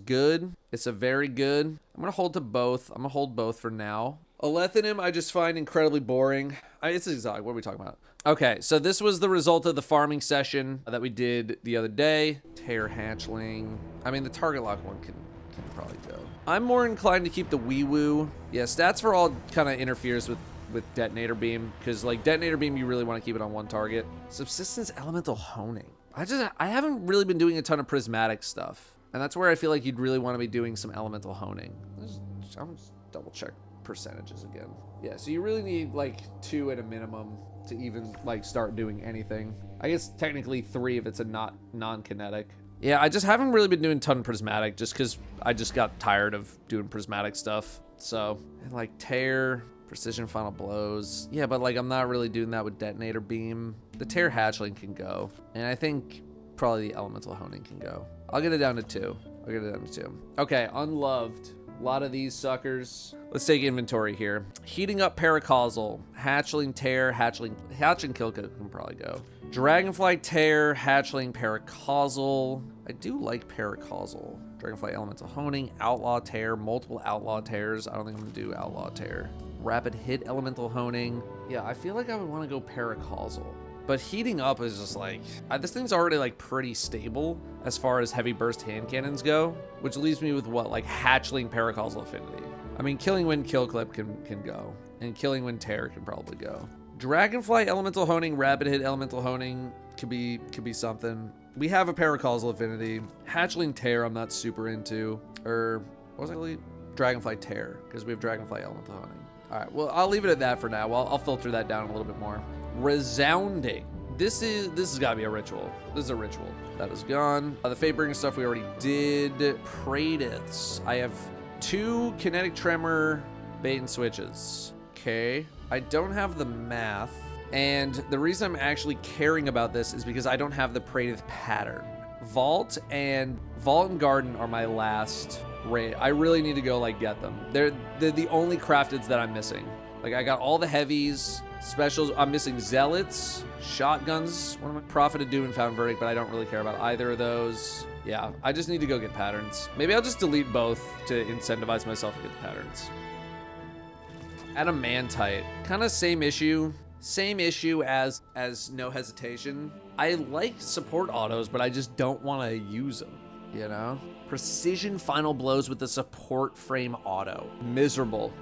good. It's a very good. I'm going to hold to both. I'm going to hold both for now. Alethanum I just find incredibly boring. It's exotic. What are we talking about? Okay, so this was the result of the farming session that we did the other day. Tear Hatchling. I mean, the target lock one can probably go. I'm more inclined to keep the Wee Woo. Yeah, stats for all kind of interferes with Detonator Beam, because like Detonator Beam, you really want to keep it on one target. Subsistence Elemental Honing. I haven't really been doing a ton of prismatic stuff, and that's where I feel like you'd really want to be doing some elemental honing. I'm just double check percentages again. Yeah, so you really need like 2 at a minimum to even like start doing anything. I guess technically 3 if it's a non-kinetic. Yeah, I just haven't really been doing a ton of prismatic just because I just got tired of doing prismatic stuff. So, and like Tear, Precision Final Blows. Yeah, but like I'm not really doing that with Detonator Beam. The Tear Hatchling can go. And I think probably the Elemental Honing can go. I'll get it down to 2. Okay, Unloved. A lot of these suckers. Let's take inventory here. Heating Up Paracausal. Hatchling Tear. Hatchling Kilka can probably go. Dragonfly Tear. Hatchling Paracausal. I do like Paracausal. Dragonfly Elemental Honing. Outlaw Tear. Multiple Outlaw Tears. I don't think I'm going to do Outlaw Tear. Rapid Hit Elemental Honing. Yeah, I feel like I would want to go Paracausal. But Heating Up is just like, this thing's already like pretty stable as far as heavy burst hand cannons go, which leaves me with what, like Hatchling Paracausal Affinity. I mean, Killing Wind Kill Clip can go, and Killing Wind Tear can probably go. Dragonfly Elemental Honing, Rapid Hit Elemental Honing could be something. We have a Paracausal Affinity. Hatchling Tear I'm not super into, or what was it called? Dragonfly Tear, because we have Dragonfly Elemental Honing. All right, well, I'll leave it at that for now. I'll filter that down a little bit more. Resounding. This has got to be a ritual. This is a ritual. That is gone. The Fatebringer stuff we already did. Pradiths. I have 2 Kinetic Tremor bait and switches. Okay. I don't have the math. And the reason I'm actually caring about this is because I don't have the Pradith pattern. Vault and Garden are my last raid. I really need to go like get them. They're the only crafteds that I'm missing. Like I got all the heavies, specials. I'm missing Zealots, shotguns. One of my Prophet of Doom and Found Verdict, but I don't really care about either of those. Yeah, I just need to go get patterns. Maybe I'll just delete both to incentivize myself to get the patterns. Adamantite, kind of same issue. Same issue as No Hesitation. I like support autos, but I just don't want to use them, you know? Precision Final Blows with the support frame auto. Miserable.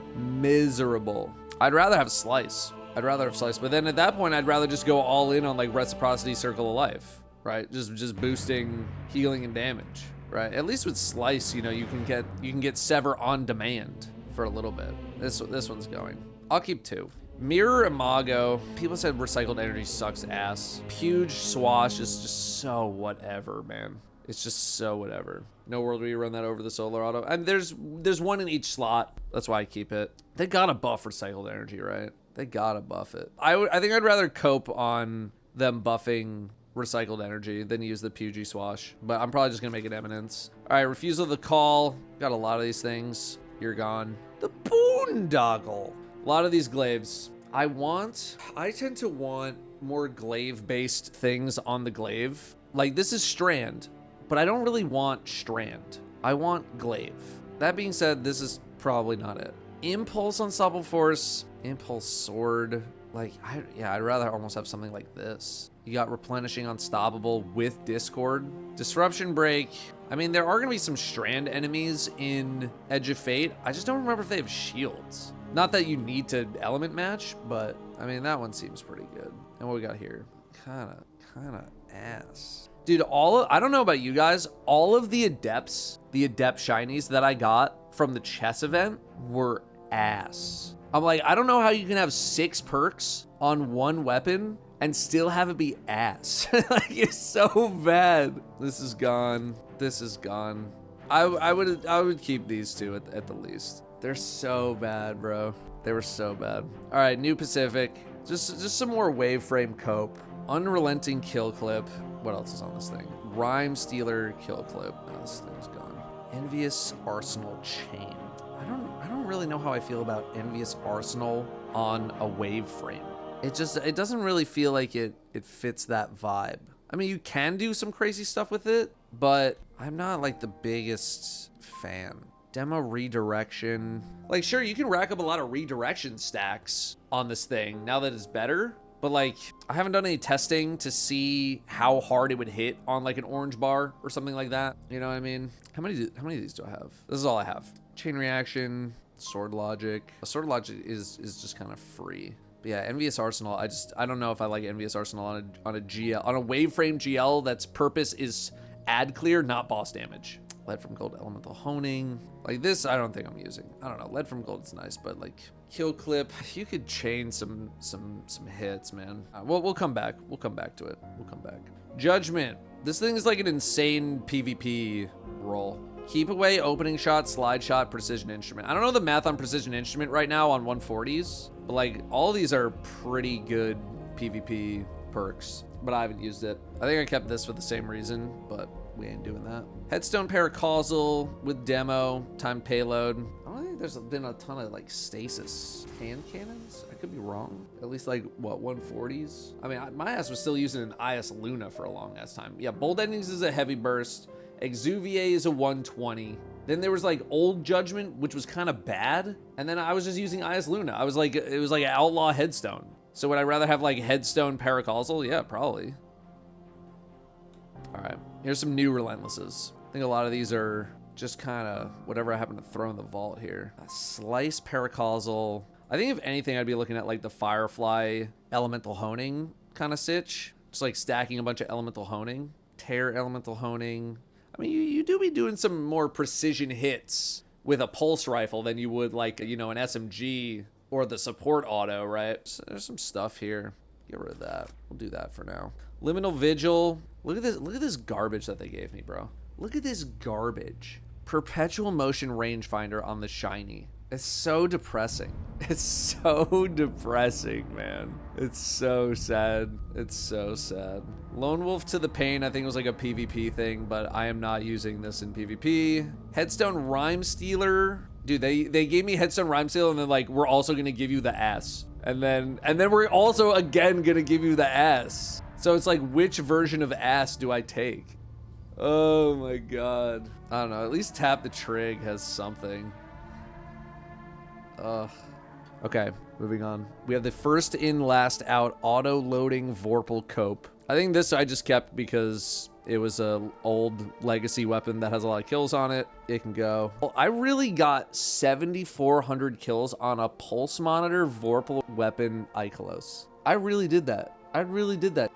I'd rather have Slice. But then at that point, I'd rather just go all in on like Reciprocity Circle of Life, right? Just boosting healing and damage, right? At least with Slice, you know, you can get Sever on demand for a little bit. This one's going. I'll keep 2. Mirror Imago. People said Recycled Energy sucks ass. Huge Swash is just so whatever, man. It's just so whatever. No world where you run that over the solar auto. And there's one in each slot. That's why I keep it. They gotta buff Recycled Energy, right? They gotta buff it. I think I'd rather cope on them buffing Recycled Energy than use the PUG Swash. But I'm probably just gonna make it Eminence. All right, Refusal of the Call. Got a lot of these things. You're gone. The Boondoggle. A lot of these glaives. I tend to want more glaive-based things on the glaive. Like, this is Strand, but I don't really want Strand. I want glaive. That being said, this is probably not it. Impulse Unstoppable Force, Impulse Sword. Like, I'd rather almost have something like this. You got Replenishing Unstoppable with Discord. Disruption Break. I mean, there are going to be some Strand enemies in Edge of Fate. I just don't remember if they have shields. Not that you need to element match, but I mean, that one seems pretty good. And what we got here? Kind of ass. Dude, I don't know about you guys, all of the Adept shinies that I got from the chess event were ass. I'm like, I don't know how you can have 6 perks on one weapon and still have it be ass. Like, it's so bad. This is gone. I would keep these two at the least. They're so bad, bro. They were so bad. All right, New Pacific. Just some more waveframe cope. Unrelenting kill clip. What else is on this thing? Rhyme Stealer kill clip. Oh, this thing's gone. Envious Arsenal chain. I don't really know how I feel about Envious Arsenal on a waveframe. It doesn't really feel like it fits that vibe. I mean, you can do some crazy stuff with it, but I'm not like the biggest fan. Demo redirection. Like, sure, you can rack up a lot of redirection stacks on this thing now that it's better, but like, I haven't done any testing to see how hard it would hit on like an orange bar or something like that. You know what I mean? How many of these do I have? This is all I have. Chain reaction, sword logic. Sword logic is just kind of free. But yeah, Envious Arsenal. I don't know if I like Envious Arsenal on a GL, on a waveframe GL that's purpose is ad clear, not boss damage. Lead from Gold Elemental Honing. Like this, I don't think I'm using. I don't know. Lead from Gold is nice, but like kill clip, you could chain some hits, man. We'll come back. We'll come back to it. We'll come back. Judgment. This thing is like an insane PvP roll. Keep away, opening shot, slide shot, precision instrument. I don't know the math on precision instrument right now on 140s, but like all these are pretty good PvP perks, but I haven't used it. I think I kept this for the same reason, but we ain't doing that. Headstone Paracausal with demo, timed payload. I don't think there's been a ton of like stasis hand cannons. I could be wrong. At least like what, 140s? I mean, my ass was still using an IS Luna for a long ass time. Yeah, Bold Endings is a heavy burst. Exuvier is a 120. Then there was like Old Judgment, which was kind of bad. And then I was just using IS Luna. I was like, it was like an outlaw headstone. So would I rather have like headstone Paracausal? Yeah, probably. All right, here's some new Relentlesses. I think a lot of these are just kind of whatever I happen to throw in the vault here. A Slice Paracausal. I think if anything, I'd be looking at like the Firefly Elemental Honing kind of sitch. Just like stacking a bunch of Elemental Honing. Tear Elemental Honing. I mean, you do be doing some more precision hits with a pulse rifle than you would like, you know, an SMG or the support auto, right? So there's some stuff here. Get rid of that. We'll do that for now. Liminal Vigil. Look at this garbage that they gave me, bro. Look at this garbage. Perpetual motion rangefinder on the shiny. It's so depressing. It's so depressing, man. It's so sad. It's so sad. Lone Wolf to the Pain, I think it was like a PvP thing, but I am not using this in PvP. Headstone Rhyme Stealer. Dude, they gave me Headstone Rhyme Stealer and then like, we're also gonna give you the ass. And then we're also again gonna give you the ass. So it's like, which version of ass do I take? Oh my God. I don't know, at least Tap the Trig has something. Ugh. Okay, moving on. We have the first in, last out auto-loading Vorpal Cope. I think this I just kept because it was a old legacy weapon that has a lot of kills on it. It can go. Well, I really got 7,400 kills on a pulse monitor Vorpal weapon Ikelos. I really did that. I really did that.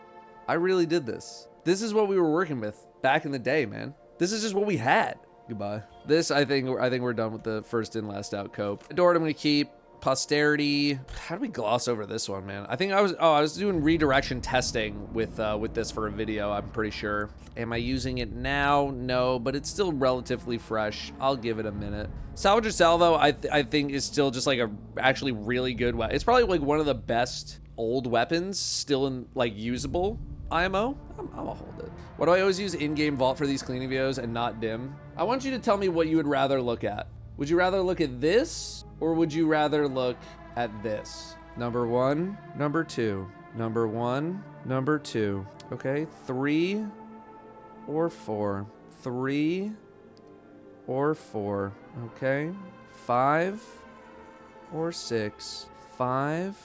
I really did this. This is what we were working with back in the day, man. This is just what we had. Goodbye. This, I think we're done with the first in, last out cope. Adored, I'm gonna keep. Posterity. How do we gloss over this one, man? I think I was doing redirection testing with this for a video, I'm pretty sure. Am I using it now? No, but it's still relatively fresh. I'll give it a minute. Salvager Salvo, I think is still just like a actually really good weapon. It's probably like one of the best old weapons still in like usable IMO. I'm gonna hold it. Why do I always use in-game vault for these cleaning videos and not dim? I want you to tell me what you would rather look at. Would you rather look at this or would you rather look at this? Number one, number two, number one, number two. Okay, 3 or 4, 3 or 4. Okay, 5 or 6, 5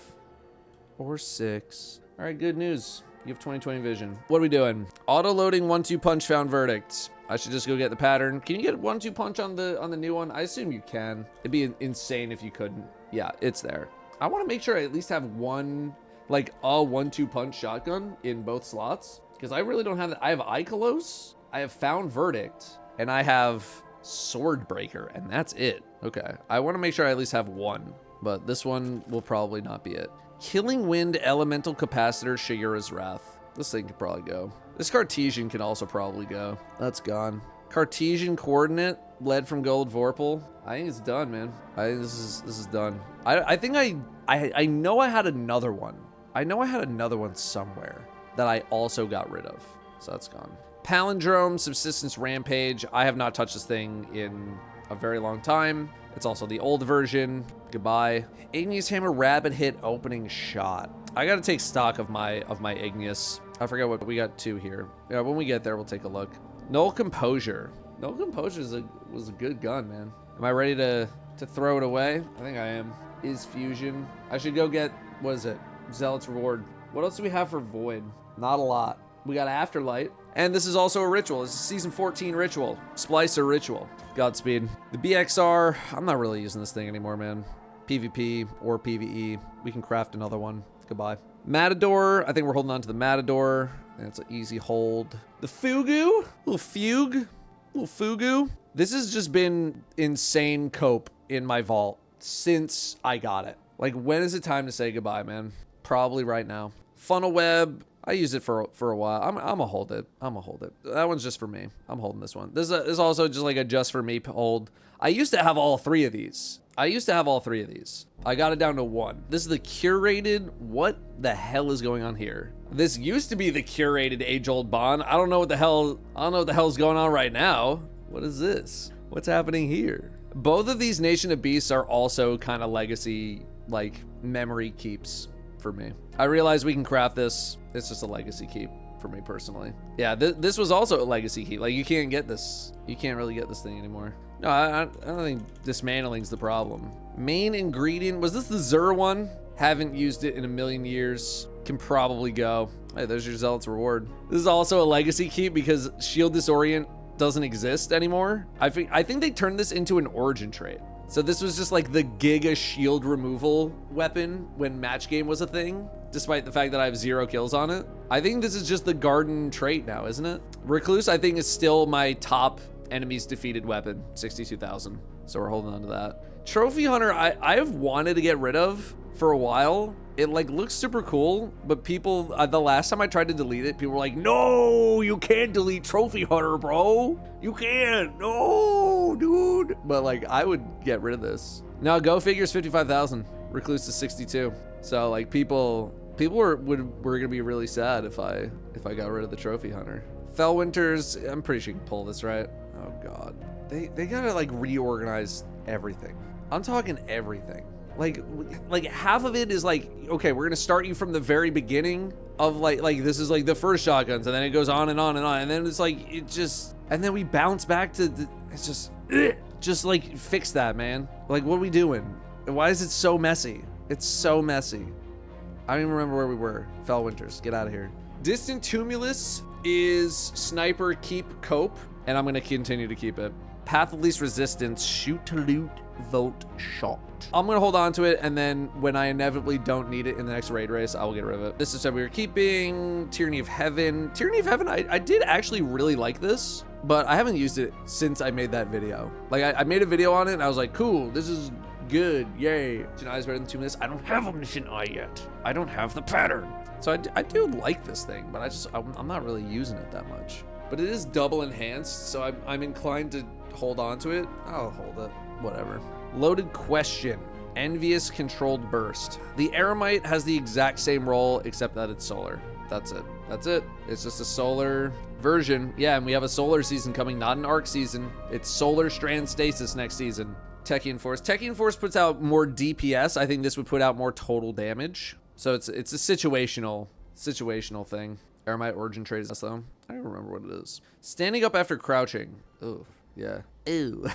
or 6. All right, good news. You have 20/20 vision. What are we doing? Auto-loading 1-2 punch found verdicts. I should just go get the pattern. Can you get 1-2 punch on the new one? I assume you can. It'd be insane if you couldn't. Yeah, it's there. I want to make sure I at least have one, like a 1-2 punch shotgun in both slots, because I really don't have that. I have Ikelos, I have found verdict, and I have Swordbreaker, and that's it. Okay, I want to make sure I at least have one, but this one will probably not be it. Killing Wind Elemental Capacitor Shigura's Wrath. This thing could probably go. This Cartesian can also probably go. That's gone. Cartesian coordinate, lead from gold Vorpal. I think it's done, man. I think this is done. I think I know I had another one. I know I had another one somewhere that I also got rid of. So that's gone. Palindrome, Subsistence Rampage. I have not touched this thing in a very long time. It's also the old version. Goodbye. Igneous Hammer, Rabbit Hit, Opening Shot. I gotta take stock of my Igneous. I forget what we got 2 here. Yeah, when we get there, we'll take a look. Null Composure. Null Composure was a good gun, man. Am I ready to throw it away? I think I am. Is Fusion. I should go get, what is it? Zealot's Reward. What else do we have for Void? Not a lot. We got Afterlight. And this is also a ritual. This is season 14 ritual. Splicer ritual. Godspeed. The BXR, I'm not really using this thing anymore, man. PvP or PvE. We can craft another one. Goodbye. Matador, I think we're holding on to the Matador. That's an easy hold. The Fugu, little Fugu. This has just been insane cope in my vault since I got it. Like, when is it time to say goodbye, man? Probably right now. Funnel Web, I used it for a while. I'm gonna hold it. That one's just for me. I'm holding this one. This is also just like a just for me hold. I used to have all 3 of these. I got it down to 1. This is the curated. What the hell is going on here? This used to be the curated age-old bond. I don't know what the hell's going on right now. What is this? What's happening here? Both of these Nation of Beasts are also kind of legacy, like memory keeps for me. I realize we can craft this. It's just a legacy keep for me personally. Yeah, this was also a legacy keep. Like, you can't get this. You can't really get this thing anymore. No, I don't think dismantling's the problem. Main ingredient, was this the Zur one? Haven't used it in a million years. Can probably go. Hey, there's your Zealot's Reward. This is also a legacy keep because Shield Disorient doesn't exist anymore. I think they turned this into an origin trait. So this was just like the Giga shield removal weapon when match game was a thing, despite the fact that I have 0 kills on it. I think this is just the garden trait now, isn't it? Recluse, I think, is still my top enemies defeated weapon, 62,000. So we're holding on to that. Trophy Hunter, I have wanted to get rid of for a while. It like looks super cool, but people, the last time I tried to delete it, people were like, no, you can't delete Trophy Hunter, bro. You can't, no, dude. But like, I would get rid of this. Now, Go Figure's 55,000, Recluse is 62. So like people were gonna be really sad if I got rid of the Trophy Hunter. Fellwinter's, I'm pretty sure you can pull this, right? Oh God, they gotta like reorganize everything. I'm talking everything. Like half of it is like, okay, we're gonna start you from the very beginning of like this is like the first shotguns, and then it goes on and on and on, and then it's like and then we bounce back to it's just like fix that, man. Like, what are we doing? Why is it so messy? It's so messy. I don't even remember where we were. Fellwinters, get out of here. Distant Tumulus is Sniper, keep, cope, and I'm gonna continue to keep it. Path of Least Resistance, shoot to loot, vote, shot. I'm gonna hold on to it, and then when I inevitably don't need it in the next raid race, I will get rid of it. This is what we were keeping. Tyranny of Heaven. Tyranny of Heaven, I did actually really like this, but I haven't used it since I made that video. Like, I made a video on it, and I was like, cool, this is good, yay. Mission I is better than 2 minutes. I don't have a Mission I yet. I don't have the pattern. So I do like this thing, but I'm not really using it that much. But it is double enhanced, so I'm inclined to hold on to it. I'll hold it, whatever. Loaded question. Envious controlled burst. The Eremite has the exact same role, except that it's solar. That's it. It's just a solar version. Yeah, and we have a solar season coming, not an arc season. It's solar strand stasis next season. Techian Force. Techian Force puts out more DPS. I think this would put out more total damage. So it's a situational thing. Eremite origin trait is though. I don't remember what it is. Standing up after crouching. Oh, yeah. Ew.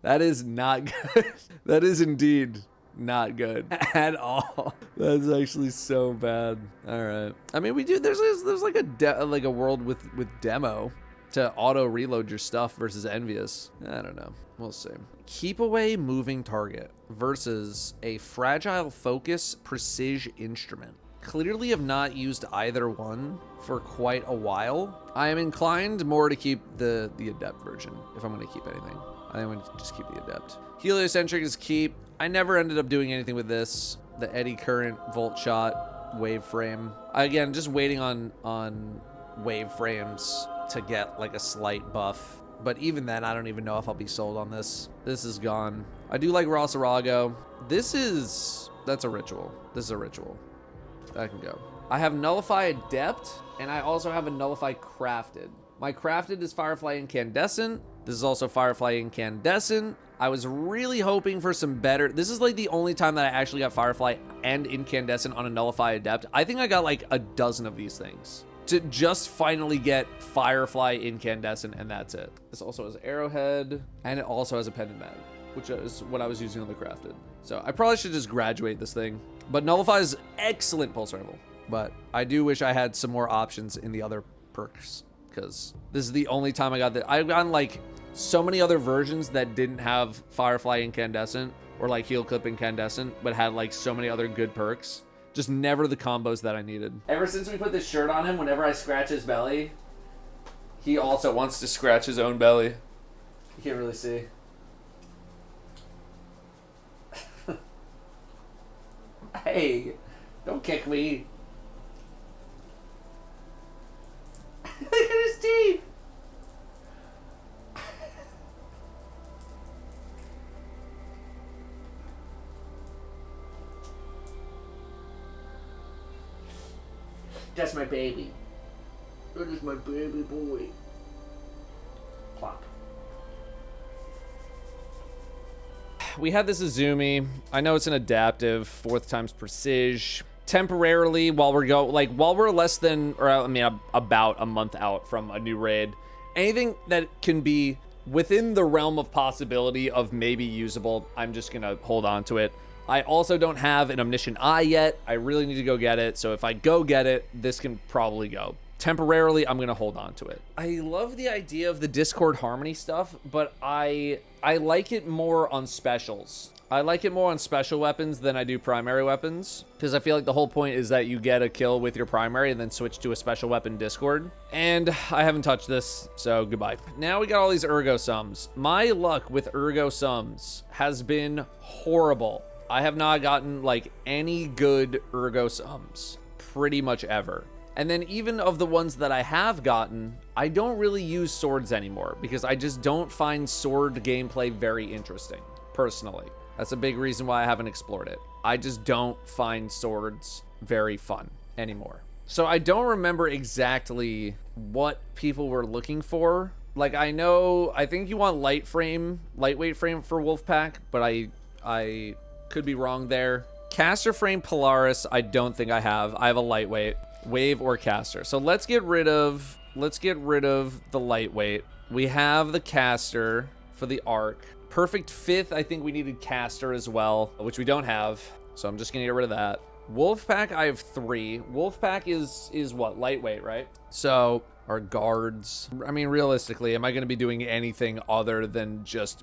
That is not good. That is indeed not good at all. That's actually so bad. All right. I mean, we do. There's like a world with demo to auto reload your stuff versus Envious. I don't know. We'll see. Keep away moving target versus a fragile focus precision instrument. Clearly have not used either one for quite a while. I am inclined more to keep the adept version if I'm going to keep anything. I think I'm going to just keep the adept. Heliocentric is keep. I never ended up doing anything with this. The eddy current, volt shot, wave frame. Again, just waiting on wave frames to get like a slight buff But even then, I don't even know if I'll be sold on this. This is gone. I do like Rossarago. That's a ritual. This is a ritual. That can go. I have Nullify Adept, and I also have a Nullify Crafted. My Crafted is Firefly Incandescent. This is also Firefly Incandescent. I was really hoping for some better. This is like the only time that I actually got Firefly and Incandescent on a Nullify Adept. I think I got like a dozen of these things to just finally get Firefly Incandescent, and that's it. This also has Arrowhead, and it also has a Pendant Mag, which is what I was using on the Crafted. So I probably should just graduate this thing. But Nullify is excellent Pulse Rifle. But I do wish I had some more options in the other perks, because this is the only time I got that. I've gotten like so many other versions that didn't have Firefly Incandescent or like Heal Clip Incandescent, but had like so many other good perks. Just never the combos that I needed. Ever since we put this shirt on him, whenever I scratch his belly, he also wants to scratch his own belly. You can't really see. Hey, don't kick me. Look at his teeth. That's my baby. That is my baby boy. Plop. We had this Izumi. I know it's an adaptive, 4th times Prestige. Temporarily, while we're less than, or I mean, about a month out from a new raid, anything that can be within the realm of possibility of maybe usable, I'm just gonna hold on to it. I also don't have an Omniscient Eye yet. I really need to go get it. So if I go get it, this can probably go. Temporarily, I'm gonna hold on to it. I love the idea of the Discord Harmony stuff, but I like it more on specials. I like it more on special weapons than I do primary weapons, because I feel like the whole point is that you get a kill with your primary and then switch to a special weapon Discord. And I haven't touched this, so goodbye. Now we got all these Ergo Sums. My luck with Ergo Sums has been horrible. I have not gotten like any good Ergo Sums pretty much ever. And then even of the ones that I have gotten, I don't really use swords anymore because I just don't find sword gameplay very interesting, personally. That's a big reason why I haven't explored it. I just don't find swords very fun anymore. So I don't remember exactly what people were looking for. Like I think you want lightweight frame for Wolfpack, but I could be wrong there. Caster frame Polaris, I don't think I have. I have a lightweight, wave or caster. So let's get rid of the lightweight. We have the caster for the arc. Perfect 5th, I think we needed caster as well, which we don't have. So I'm just gonna get rid of that. Wolfpack, I have 3. Wolfpack is what? Lightweight, right? So our guards, I mean, realistically, am I gonna be doing anything other than just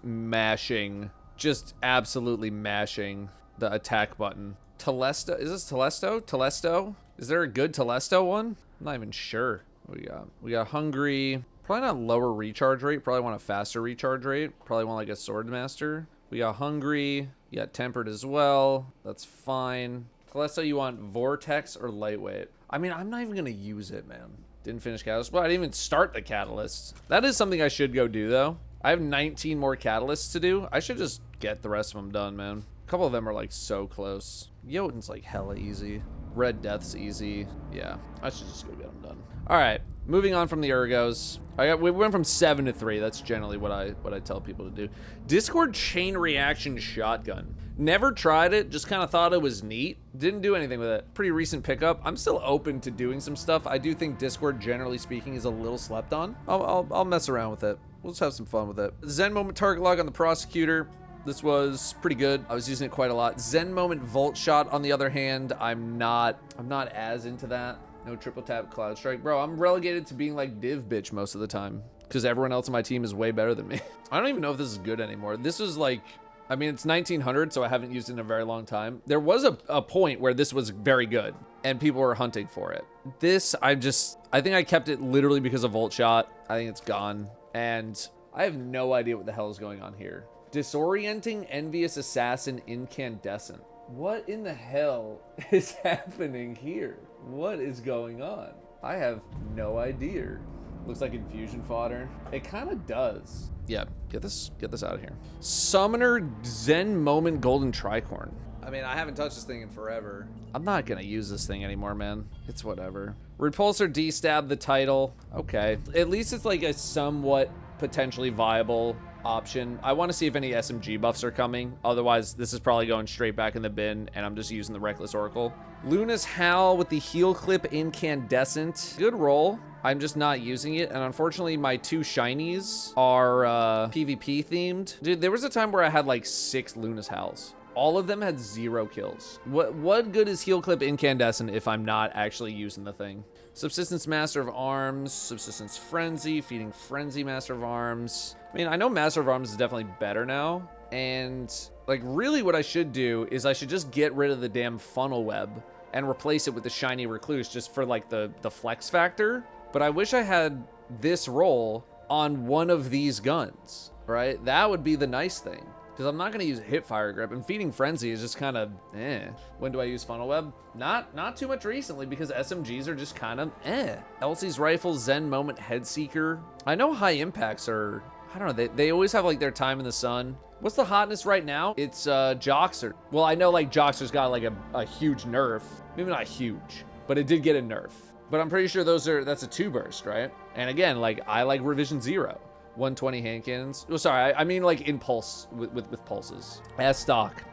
absolutely mashing the attack button? Telesto, is this Telesto? Telesto? Is there a good Telesto one? I'm not even sure. What do we got? We got Hungry. Probably not lower recharge rate. Probably want a faster recharge rate. Probably want like a Sword Master. We got Hungry. You got Tempered as well. That's fine. Telesto, you want Vortex or Lightweight? I mean, I'm not even going to use it, man. Didn't finish Catalyst. Well, I didn't even start the Catalyst. That is something I should go do, though. I have 19 more Catalysts to do. I should just get the rest of them done, man. A couple of them are like so close. Jotun's like hella easy. Red Death's easy. Yeah, I should just go get them done. All right, moving on from the Ergos. We went from 7 to 3. That's generally what I tell people to do. Discord Chain Reaction Shotgun. Never tried it, just kind of thought it was neat. Didn't do anything with it. Pretty recent pickup. I'm still open to doing some stuff. I do think Discord, generally speaking, is a little slept on. I'll mess around with it. We'll just have some fun with it. Zen Moment Target Lock on the Prosecutor. This was pretty good. I was using it quite a lot. Zen Moment Volt Shot, on the other hand, I'm not as into that. No triple tap Cloud Strike. Bro, I'm relegated to being like div bitch most of the time because everyone else on my team is way better than me. I don't even know if this is good anymore. This was like, I mean, it's 1900, so I haven't used it in a very long time. There was a point where this was very good and people were hunting for it. This, I think I kept it literally because of Volt Shot. I think it's gone. And I have no idea what the hell is going on here. Disorienting Envious Assassin Incandescent. What in the hell is happening here? What is going on? I have no idea. Looks like infusion fodder. It kind of does. Yeah, get this out of here. Summoner Zen Moment Golden Tricorn. I mean, I haven't touched this thing in forever. I'm not gonna use this thing anymore, man. It's whatever. Repulsor D-Stab the title. Okay. At least it's like a somewhat potentially viable option. I want to see if any SMG buffs are coming. Otherwise, this is probably going straight back in the bin, and I'm just using the Reckless Oracle. Luna's Howl with the Heal Clip Incandescent. Good roll. I'm just not using it, and unfortunately, my 2 shinies are PvP themed. Dude, there was a time where I had like 6 Luna's Howls. All of them had 0 kills. What good is Heal Clip Incandescent if I'm not actually using the thing? Subsistence Master of Arms, Subsistence Frenzy, Feeding Frenzy Master of Arms. I mean, I know Master of Arms is definitely better now, and like really what I should do is I should just get rid of the damn Funnel Web and replace it with the Shiny Recluse just for like the flex factor. But I wish I had this roll on one of these guns, right? That would be the nice thing. Because I'm not going to use Hipfire Grip, and Feeding Frenzy is just kind of eh. When do I use Funnel Web? Not too much recently, because SMGs are just kind of eh. Elsie's Rifle, Zen Moment, Headseeker. I know high impacts are, I don't know, they always have like their time in the sun. What's the hotness right now? It's Joxer. Well, I know like Joxer's got like a huge nerf. Maybe not huge, but it did get a nerf. But I'm pretty sure that's a 2 burst, right? And again, like I like Revision 0. 120 hand cannons. Oh, sorry, I mean like in pulse with pulses. As stock.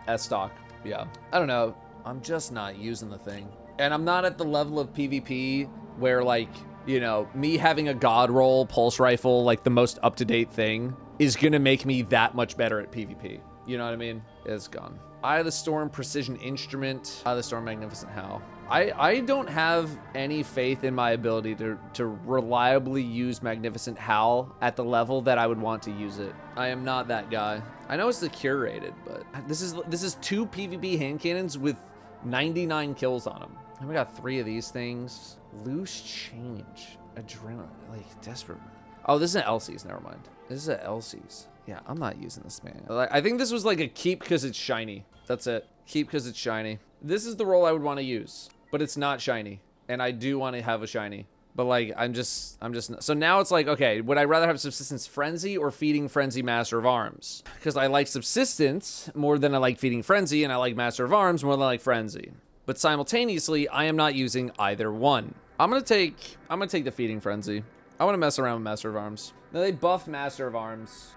Yeah. I don't know. I'm just not using the thing. And I'm not at the level of PvP where like, you know, me having a god roll pulse rifle, like the most up-to-date thing, is gonna make me that much better at PvP. You know what I mean? It's gone. Eye of the Storm Precision Instrument. Eye of the Storm Magnificent Howl. I don't have any faith in my ability to reliably use Magnificent Howl at the level that I would want to use it. I am not that guy. I know it's the curated, but this is 2 PvP hand cannons with 99 kills on them. And we got 3 of these things. Loose Change. Adrenaline. Like, Desperate. Oh, this is an Elsie's. Never mind. This is an Elsie's. Yeah, I'm not using this, man. I think this was like a keep because it's shiny. That's it. Keep because it's shiny. This is the role I would want to use. But it's not shiny, and I do want to have a shiny. But like, I'm just not. So now it's like, okay, would I rather have Subsistence Frenzy or Feeding Frenzy Master of Arms? Because I like Subsistence more than I like Feeding Frenzy, and I like Master of Arms more than I like Frenzy. But simultaneously, I am not using either one. I'm gonna take the Feeding Frenzy. I want to mess around with Master of Arms. Now they buffed Master of Arms.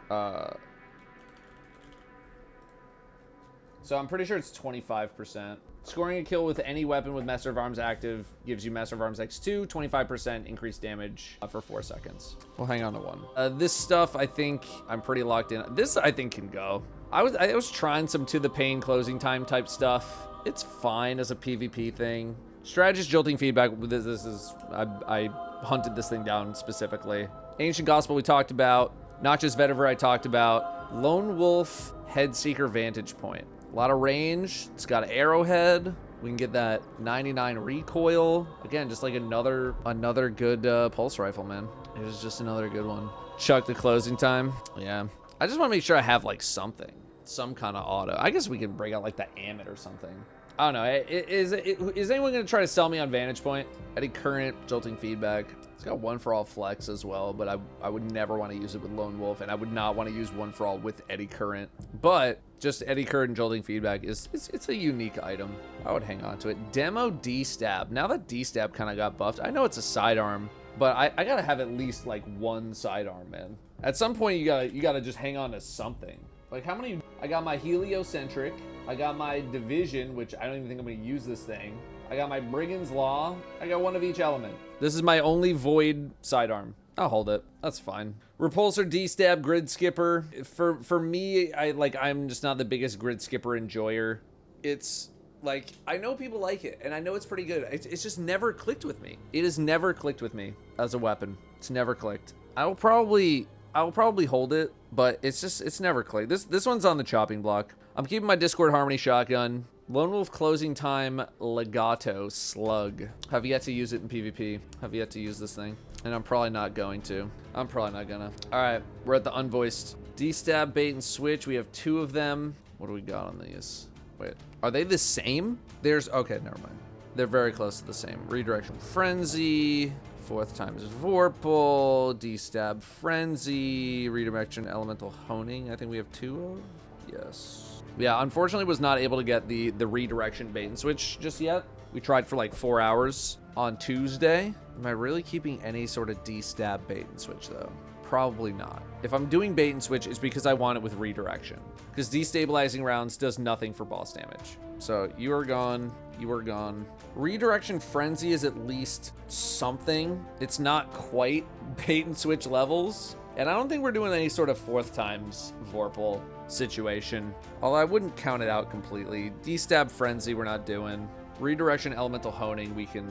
So I'm pretty sure it's 25%. Scoring a kill with any weapon with Master of Arms active gives you Master of Arms X2, 25% increased damage for 4 seconds. We'll hang on to 1. This stuff, I think I'm pretty locked in. This I think can go. I was trying some To the Pain closing time type stuff. It's fine as a PvP thing. Strategist Jolting Feedback. This is I hunted this thing down specifically. Ancient Gospel we talked about. Noxious Vetiver I talked about. Lone Wolf Headseeker Vantage Point. A lot of range. It's got an arrowhead. We can get that 99 recoil. Again, just like another good pulse rifle, man. It is just another good one. Chuck the closing time. Yeah. I just want to make sure I have like something. Some kind of auto. I guess we can break out like the Amit or something. I don't know. Is anyone going to try to sell me on Vantage Point? Eddy Current, Jolting Feedback. It's got 1 for all flex as well, but I would never want to use it with Lone Wolf, and I would not want to use 1 for all with Eddy Current. But just Eddy Current and Jolting Feedback it's a unique item. I would hang on to it. Demo D-Stab. Now that D-Stab kind of got buffed, I know it's a sidearm, but I gotta have at least like 1 sidearm, man. At some point, you gotta just hang on to something. Like how many? I got my Heliocentric. I got my Division, which I don't even think I'm gonna use this thing. I got my Brigand's Law. I got 1 of each element. This is my only void sidearm. I'll hold it. That's fine. Repulsor D-Stab Grid Skipper. For me, I'm just not the biggest Grid Skipper enjoyer. It's like, I know people like it, and I know it's pretty good. It's just never clicked with me. It has never clicked with me as a weapon. It's never clicked. I will probably hold it, but it's never clicked. This one's on the chopping block. I'm keeping my Discord Harmony shotgun. Lone Wolf Closing Time Legato Slug. Have yet to use it in PvP. Have yet to use this thing. And I'm probably not going to. I'm probably not gonna. Alright, we're at the unvoiced. D-Stab Bait and Switch. We have 2 of them. What do we got on these? Wait, are they the same? Okay, never mind. They're very close to the same. Redirection Frenzy. Fourth time is Vorpal, D-Stab Frenzy, Redirection Elemental Honing. I think we have 2 of. Yes. Yeah, unfortunately was not able to get the redirection bait and switch just yet. We tried for like 4 hours on Tuesday. Am I really keeping any sort of D-Stab bait and switch though? Probably not. If I'm doing bait and switch, it's because I want it with redirection. Because destabilizing rounds does nothing for boss damage. So you are gone. You are gone. Redirection Frenzy is at least something. It's not quite bait and switch levels. And I don't think we're doing any sort of 4th times Vorpal situation. Although I wouldn't count it out completely. D-Stab Frenzy we're not doing. Redirection Elemental Honing we can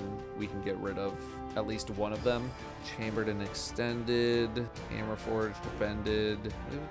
get rid of at least one of them. Chambered and Extended, Hammerforged, Bended.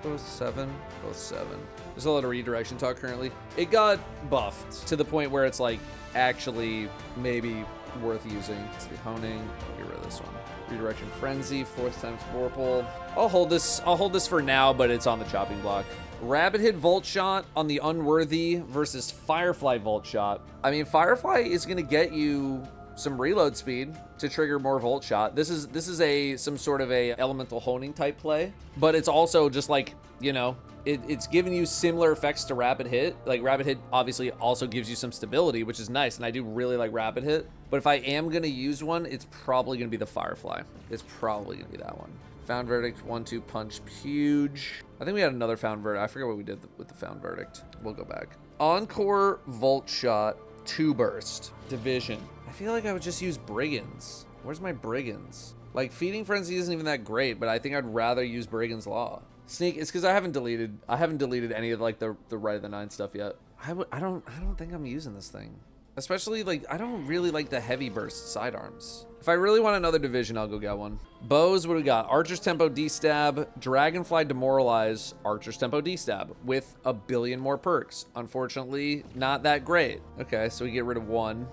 Both 7? Both 7. There's a lot of redirection talk currently. It got buffed to the point where it's like actually maybe worth using. It's the Honing. I'll get rid of this one. Redirection Frenzy, 4th time's Vorpal. I'll hold this for now, but it's on the chopping block. Rabbit Hit Volt Shot on the Unworthy versus Firefly Volt Shot. I mean, Firefly is going to get you some reload speed to trigger more Volt Shot. This is some sort of a elemental honing type play, but it's also just like, you know, it's giving you similar effects to Rapid Hit. Like Rapid Hit obviously also gives you some stability, which is nice, and I do really like Rapid Hit. But if I am going to use one, it's probably going to be the Firefly. It's probably going to be that one. Found Verdict, 1-2 punch, huge. I think we had another Found Verdict. I forget what we did with the Found Verdict. We'll go back. Encore Volt Shot, 2 burst, Division. I feel like I would just use Brigands. Where's my Brigands? Like, Feeding Frenzy isn't even that great, but I think I'd rather use Brigands Law. Sneak, it's because I haven't deleted any of like the Right of the Nine stuff yet. I don't think I'm using this thing. Especially like I don't really like the heavy burst sidearms. If I really want another division, I'll go get one. Bows, what do we got? Archer's Tempo D-Stab, Dragonfly Demoralize, Archer's Tempo D-Stab with a billion more perks. Unfortunately, not that great. Okay, so we get rid of 1.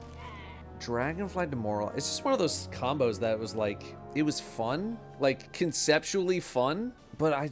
Dragonfly Demoralize. It's just one of those combos that was like, it was fun, like conceptually fun, but I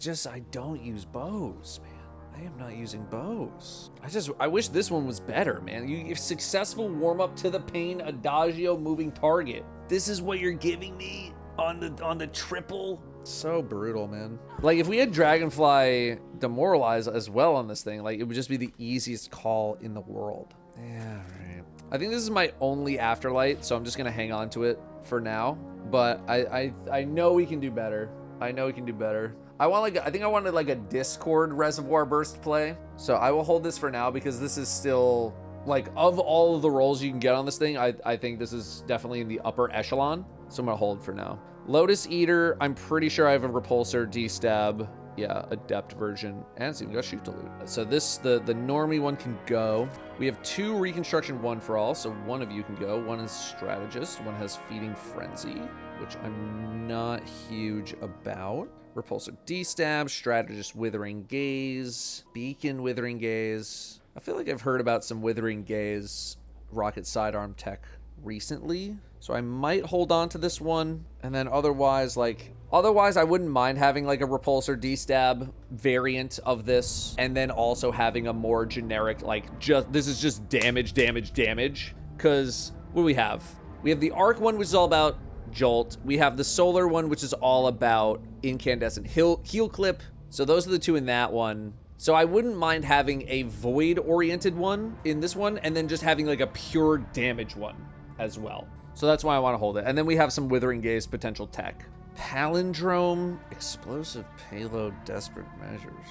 don't use bows, man. I am not using bows. I wish this one was better, man. You successful warm up to the pain, adagio moving target. This is what you're giving me on the triple. So brutal, man. Like if we had Dragonfly Demoralize as well on this thing, like it would just be the easiest call in the world. Yeah, right. I think this is my only Afterlight, so I'm just gonna hang on to it for now. But I know we can do better. I know we can do better. I think I wanted like a Discord Reservoir Burst play. So I will hold this for now because this is still like of all of the rolls you can get on this thing, I think this is definitely in the upper echelon. So I'm gonna hold for now. Lotus Eater, I'm pretty sure I have a Repulsor, D-Stab, yeah, Adept version, and it's even got Shoot to Loot. So this, the normie one can go. We have 2 Reconstruction 1 for all, so one of you can go. One is Strategist, one has Feeding Frenzy, which I'm not huge about. Repulsor D-Stab, Strategist Withering Gaze, Beacon Withering Gaze. I feel like I've heard about some Withering Gaze rocket sidearm tech recently, so I might hold on to this one. And then otherwise I wouldn't mind having like a Repulsor D-Stab variant of this, and then also having a more generic, like this is just damage. Because what do we have? We have the Arc one, which is all about Jolt. We have the Solar one, which is all about Incandescent Heal Clip. So those are the 2 in that one. So I wouldn't mind having a Void-oriented one in this one, and then just having like a pure damage one as well. So that's why I want to hold it. And then we have some Withering Gaze potential tech. Palindrome, Explosive Payload, Desperate Measures.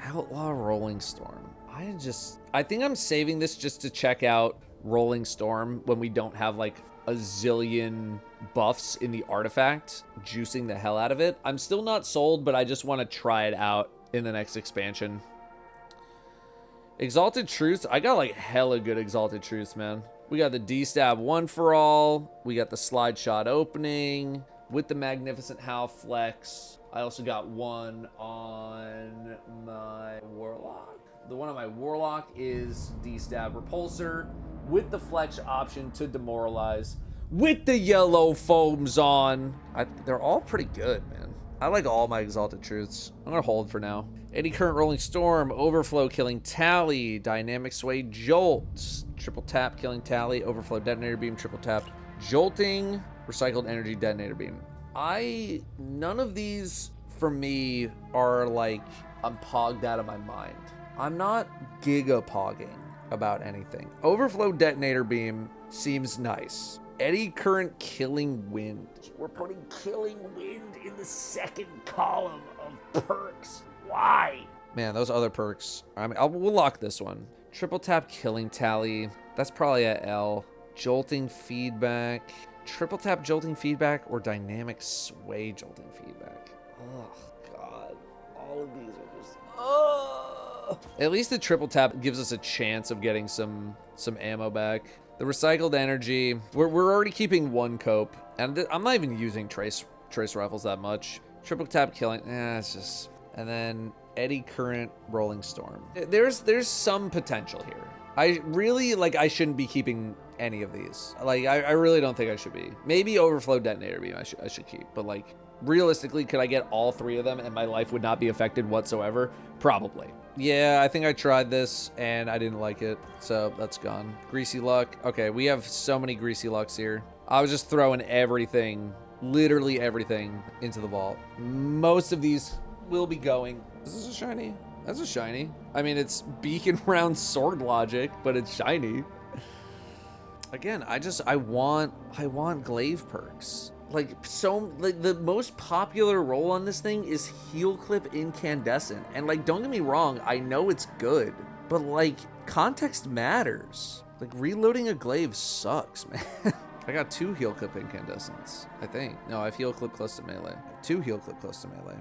Outlaw Rolling Storm. I think I'm saving this just to check out Rolling Storm when we don't have like a zillion buffs in the artifact, juicing the hell out of it. I'm still not sold, but I just want to try it out in the next expansion. Exalted Truths. I got like hella good Exalted Truths, man. We got the D-Stab 1 for all. We got the Slide Shot opening with the Magnificent Howl Flex. I also got one on my Warlock. The one on my Warlock is D-Stab Repulsor with the Flex option to Demoralize with the yellow foams on. They're all pretty good, man. I like all my Exalted Truths. I'm gonna hold for now. Eddy Current Rolling Storm, Overflow Killing Tally, Dynamic Sway Jolt, Triple Tap Killing Tally, Overflow Detonator Beam, Triple Tap, Jolting, recycled energy detonator beam. None of these for me are like, I'm pogged out of my mind. I'm not giga-pogging about anything. Overflow detonator beam seems nice. Eddy current killing wind. We're putting killing wind in the second column of perks. Why? Man, those other perks. We'll lock this one. Triple tap killing tally. That's probably a L. Jolting feedback. Triple tap jolting feedback or dynamic sway jolting feedback. Oh, God. All of these are just... Oh. At least the triple tap gives us a chance of getting some ammo back. The recycled energy, we're already keeping one cope, and I'm not even using trace rifles that much. Triple tap killing, it's just, and then eddy current rolling storm. There's some potential here. I really, like, I shouldn't be keeping any of these. Like, I really don't think I should be. Maybe overflow detonator beam I should keep, but like, realistically, could I get all three of them and my life would not be affected whatsoever? Probably. Yeah, I think I tried this and I didn't like it, so that's gone. Greasy luck. Okay, we have so many greasy lucks here. I was just throwing everything, literally everything, into the vault. Most of these will be going. Is this a shiny? That's a shiny. I mean, it's beacon round sword logic, but it's shiny. Again, I want glaive perks. Like, the most popular role on this thing is heal clip incandescent. And like, don't get me wrong, I know it's good, but like, context matters. Like, reloading a glaive sucks, man. I got 2 heal clip incandescents, I think. No, I have heal clip close to melee. 2 heal clip close to melee.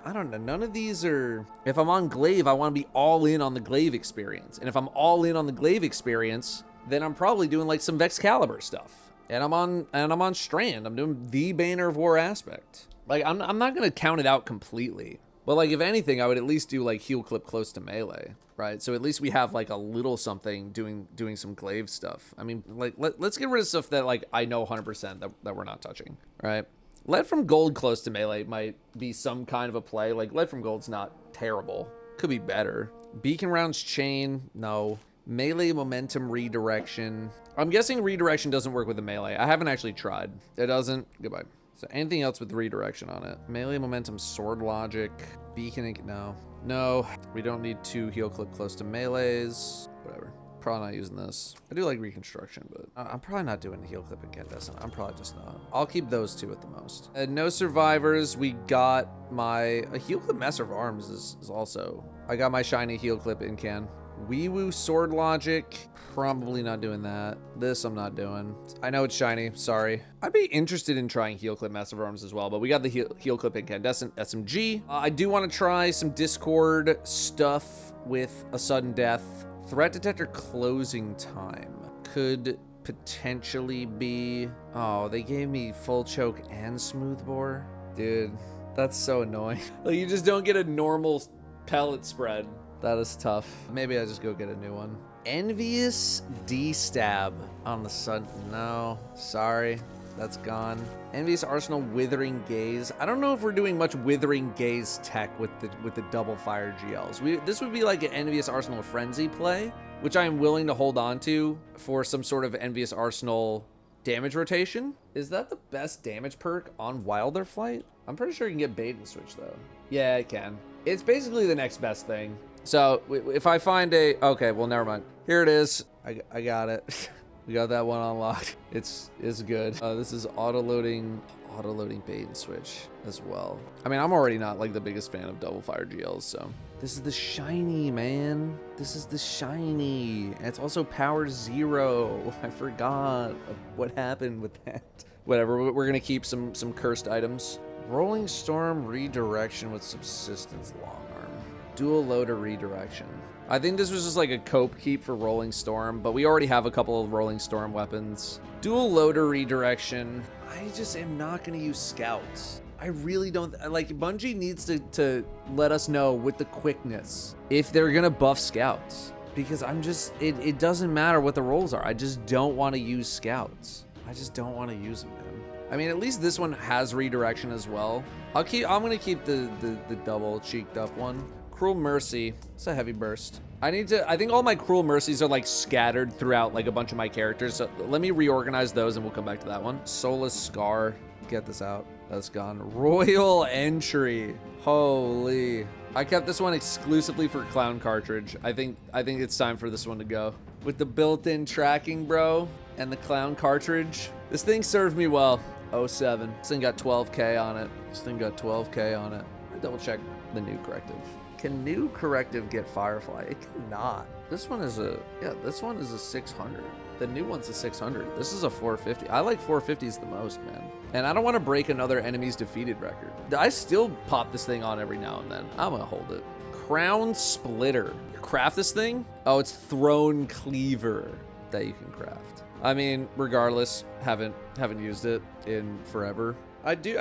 I don't know, none of these are, if I'm on glaive, I want to be all in on the glaive experience. And if I'm all in on the glaive experience, then I'm probably doing like some Vexcalibur stuff. And I'm on Strand. I'm doing the Banner of War aspect. Like, I'm not gonna count it out completely. But like, if anything, I would at least do like heal clip close to melee, right? So at least we have like a little something doing some glaive stuff. I mean, like, let's get rid of stuff that like I know 100% that we're not touching, right? Lead from gold close to melee might be some kind of a play. Like, lead from gold's not terrible. Could be better. Beacon rounds chain, no. Melee momentum redirection. I'm guessing redirection doesn't work with the melee. I haven't actually tried. It doesn't. Goodbye. So anything else with redirection on it? Melee momentum sword logic. Beacon, no. No, we don't need 2 heal clip close to melees. Whatever. Probably not using this. I do like reconstruction, but I'm probably not doing the heal clip incandescent. I'm probably just not. I'll keep those 2 at the most. No survivors. We got a heal clip master of arms is also. I got my shiny heal clip incan. Wee Woo Sword Logic, probably not doing that. This I'm not doing. I know it's shiny, sorry. I'd be interested in trying Heal Clip Massive Arms as well, but we got the Heal Clip Incandescent SMG. I do want to try some Discord stuff with a sudden death. Threat Detector Closing Time could potentially be... Oh, they gave me Full Choke and Smooth Bore? Dude, that's so annoying. Like, you just don't get a normal pellet spread. That is tough. Maybe I just go get a new one. Envious D-Stab on the sun. No, sorry. That's gone. Envious Arsenal Withering Gaze. I don't know if we're doing much Withering Gaze tech with the double fire GLs. This would be like an Envious Arsenal Frenzy play, which I am willing to hold on to for some sort of Envious Arsenal damage rotation. Is that the best damage perk on Wilder Flight? I'm pretty sure you can get bait and switch though. Yeah, it can. It's basically the next best thing. So if I find okay, well, never mind. Here it is. I got it. We got that one unlocked. It's good. This is auto-loading bait and switch as well. I mean, I'm already not like the biggest fan of double fire GLs, so. This is the shiny, man. This is the shiny. And it's also power 0. I forgot what happened with that. Whatever, we're gonna keep some cursed items. Rolling Storm redirection with subsistence long arm. Dual loader redirection. I think this was just like a cope keep for Rolling Storm, but we already have a couple of Rolling Storm weapons. Dual loader redirection. I just am not going to use scouts. I really don't, like, Bungie needs to let us know with the quickness if they're going to buff scouts. Because I'm just, it doesn't matter what the roles are. I just don't want to use scouts. I just don't want to use them, man. I mean, at least this one has redirection as well. I'm going to keep the double cheeked up one. Cruel Mercy. It's a heavy burst. I think all my Cruel Mercies are like scattered throughout like a bunch of my characters. So let me reorganize those and we'll come back to that one. Soulless Scar. Get this out. That's gone. Royal Entry. Holy. I kept this one exclusively for Clown Cartridge. I think it's time for this one to go. With the built-in tracking, bro, and the Clown Cartridge. This thing served me well. 07. This thing got 12K on it. This thing got 12K on it. Double check the new corrective. Can new corrective get Firefly? It cannot. This one is a 600. The new one's a 600. This is a 450. I like 450s the most, man. And I don't want to break another enemies defeated record. I still pop this thing on every now and then. I'm gonna hold it. Crown Splitter. Craft this thing? Oh, it's Throne Cleaver that you can craft. I mean, regardless, haven't used it in forever. I do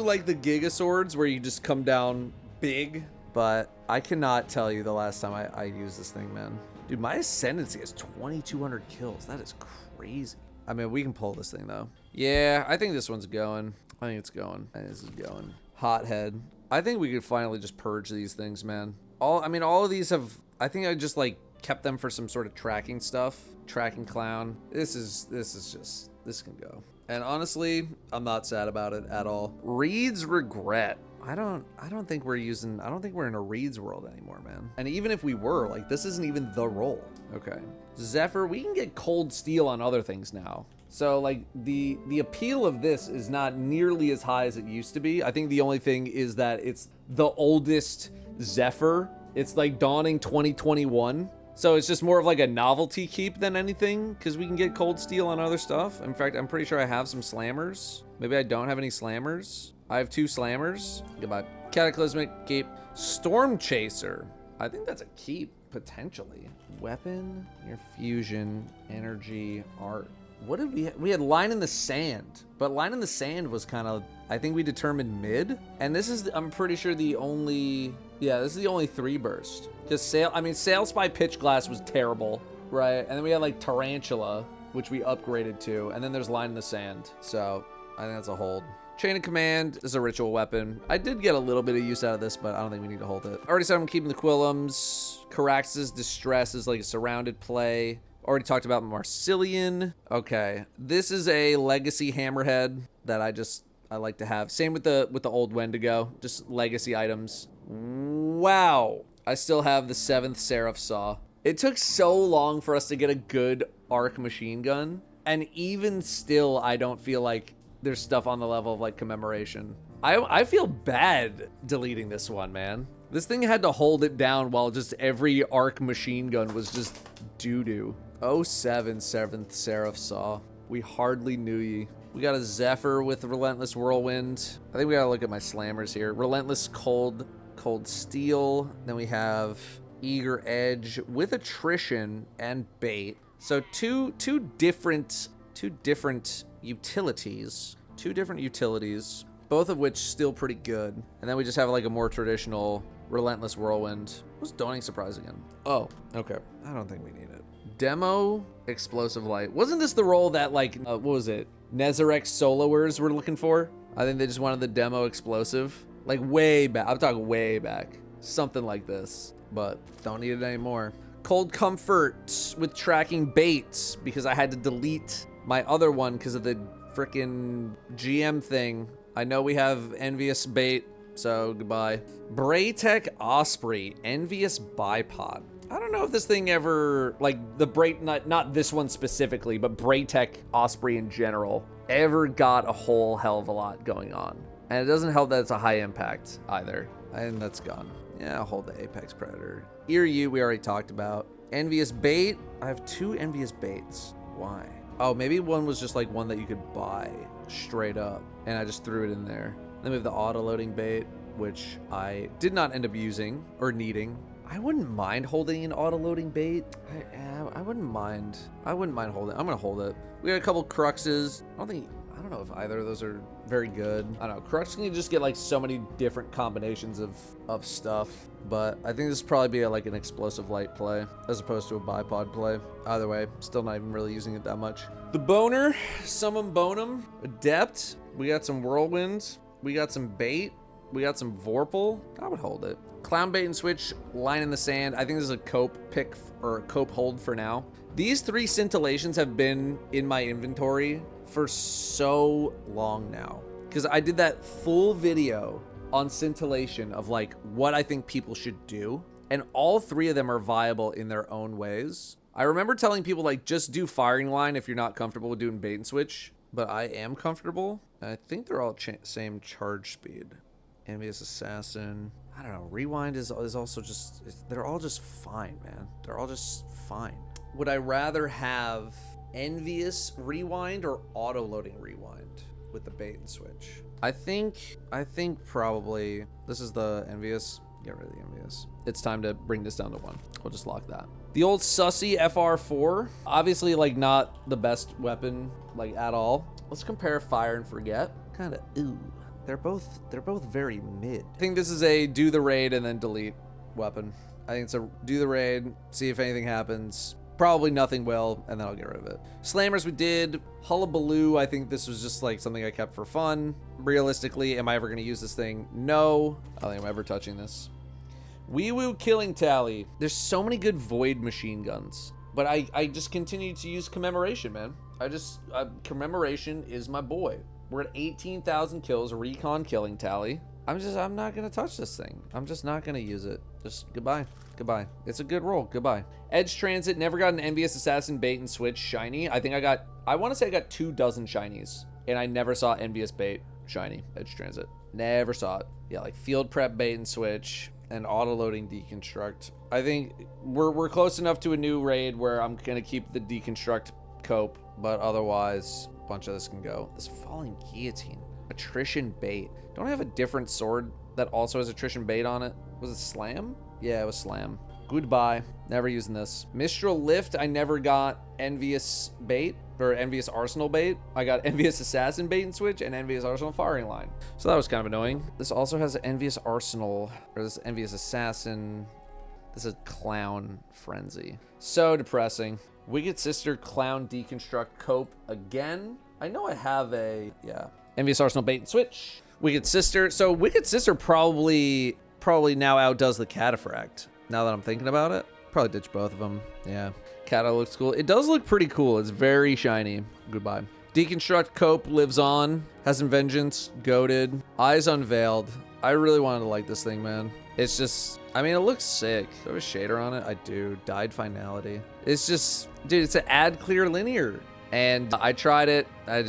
like the Giga Swords where you just come down big, but I cannot tell you the last time I used this thing, man. Dude, my Ascendancy has 2,200 kills. That is crazy. I mean, we can pull this thing, though. Yeah, I think this one's going. I think it's going. I think this is going. Hothead. I think we could finally just purge these things, man. All of these have... I think I just, like, kept them for some sort of tracking stuff. Tracking Clown. This can go. And honestly, I'm not sad about it at all. Reed's Regret. I don't think we're in a Reed's world anymore, man. And even if we were, like, this isn't even the role. Okay. Zephyr, we can get Cold Steel on other things now. So, like, the appeal of this is not nearly as high as it used to be. I think the only thing is that it's the oldest Zephyr. It's like dawning 2021. So it's just more of like a novelty keep than anything, because we can get Cold Steel on other stuff. In fact, I'm pretty sure I have some slammers. Maybe I don't have any slammers. I have 2 slammers. Goodbye. Cataclysmic keep. Storm Chaser. I think that's a keep, potentially. Weapon, your fusion, energy, art. What did we have? We had Line in the Sand, but Line in the Sand was kind of, I think we determined mid. And this is, I'm pretty sure this is the only 3 burst. Because Sail Spy Pitch Glass was terrible, right? And then we had like Tarantula, which we upgraded to. And then there's Line in the Sand. So I think that's a hold. Chain of Command is a ritual weapon. I did get a little bit of use out of this, but I don't think we need to hold it. Already said I'm keeping the Quillums. Carax's Distress is like a surrounded play. Already talked about Marcillion. Okay, this is a legacy hammerhead that I like to have. Same with the old Wendigo, just legacy items. Wow, I still have the 7th Seraph Saw. It took so long for us to get a good arc machine gun, and even still, I don't feel like there's stuff on the level of like Commemoration. I feel bad deleting this one, man. This thing had to hold it down while just every arc machine gun was just doo-doo. 07 7th Seraph Saw. We hardly knew ye. We got a Zephyr with Relentless Whirlwind. I think we gotta look at my slammers here. Relentless Cold Steel. Then we have Eager Edge with Attrition and Bait. So two different utilities. 2 different utilities, both of which still pretty good. And then we just have like a more traditional Relentless Whirlwind. What's Dawning Surprise again? Oh, okay. I don't think we need it. Demo Explosive Light. Wasn't this the role that like, what was it? Nezarec soloers were looking for? I think they just wanted the Demo Explosive. Like way back. I'm talking way back. Something like this, but don't need it anymore. Cold Comfort with tracking baits because I had to delete my other one because of the frickin' GM thing. I know we have Envious Bait, so goodbye. Braytech Osprey, Envious Bipod. I don't know if this thing ever, like the not this one specifically, but Braytech Osprey in general, ever got a whole hell of a lot going on. And it doesn't help that it's a high impact either. And that's gone. Yeah, I'll hold the Apex Predator. Ear U, we already talked about. Envious Bait. I have 2 Envious Baits. Why? Oh, maybe one was just like one that you could buy straight up. And I just threw it in there. Then we have the auto-loading bait, which I did not end up using or needing. I wouldn't mind holding an auto-loading bait. I wouldn't mind. I wouldn't mind holding. I'm gonna hold it. We got a couple Cruxes. I don't know if either of those are very good. I don't know. Crux can just get like so many different combinations of stuff. But I think this would probably be like an Explosive Light play as opposed to a bipod play. Either way, still not even really using it that much. The Boner, Summon Bonum, Adept. We got some Whirlwinds. We got some Bait. We got some Vorpal. I would hold it. Clown bait and switch, line in the sand. I think this is a cope pick or a cope hold for now. These 3 scintillations have been in my inventory for so long now, because I did that full video on scintillation of like what I think people should do, and all 3 of them are viable in their own ways. I remember telling people like just do firing line if you're not comfortable with doing bait and switch, but I am comfortable. I think they're all same charge speed. Envious Assassin. I don't know. Rewind is also just, they're all just fine, man. They're all just fine. Would I rather have Envious Rewind or auto loading Rewind with the bait and switch? I think probably this is the Envious. Get rid of the Envious. It's time to bring this down to 1. We'll just lock that. The old sussy FR4, obviously like not the best weapon like at all. Let's compare Fire and Forget. Kind of ooh. They're both very mid. I think this is a do the raid and then delete weapon. I think it's a do the raid, see if anything happens. Probably nothing will, and then I'll get rid of it. Slammers we did. Hullabaloo, I think this was just like something I kept for fun. Realistically, am I ever gonna use this thing? No. I don't think I'm ever touching this. Wee Woo Killing Tally. There's so many good Void machine guns, but I just continue to use Commemoration, man. Commemoration is my boy. We're at 18,000 kills, recon killing tally. I'm not gonna touch this thing. I'm just not gonna use it. Just goodbye. Goodbye. It's a good roll. Goodbye. Edge Transit, never got an Envious Assassin bait and switch shiny. I want to say I got 24 shinies, and I never saw Envious bait shiny. Edge Transit. Never saw it. Yeah, like field prep bait and switch and auto loading deconstruct. I think we're close enough to a new raid where I'm gonna keep the deconstruct cope, but otherwise, bunch of this can go. This falling guillotine, attrition bait. Don't I have a different sword that also has attrition bait on it? Was it slam? Yeah, it was slam. Goodbye. Never using this. Mistral lift. I never got envious bait or envious arsenal bait. I got envious assassin bait and switch and envious arsenal firing line. So that was kind of annoying. This also has envious arsenal or this envious assassin. This is clown frenzy. So depressing. Wicked Sister Clown Deconstruct Cope again. I know I have a, yeah. Envious Arsenal Bait and Switch. Wicked Sister. So Wicked Sister probably now outdoes the Cataphract. Now that I'm thinking about it. Probably ditch both of them. Yeah. Cata looks cool. It does look pretty cool. It's very shiny. Goodbye. Deconstruct Cope lives on. Has some vengeance. Goated. Eyes unveiled. I really wanted to like this thing, man. It's just, I mean, it looks sick. Do I have a shader on it? I do. Dyed finality. It's just, dude, it's an add clear linear. And I tried it. I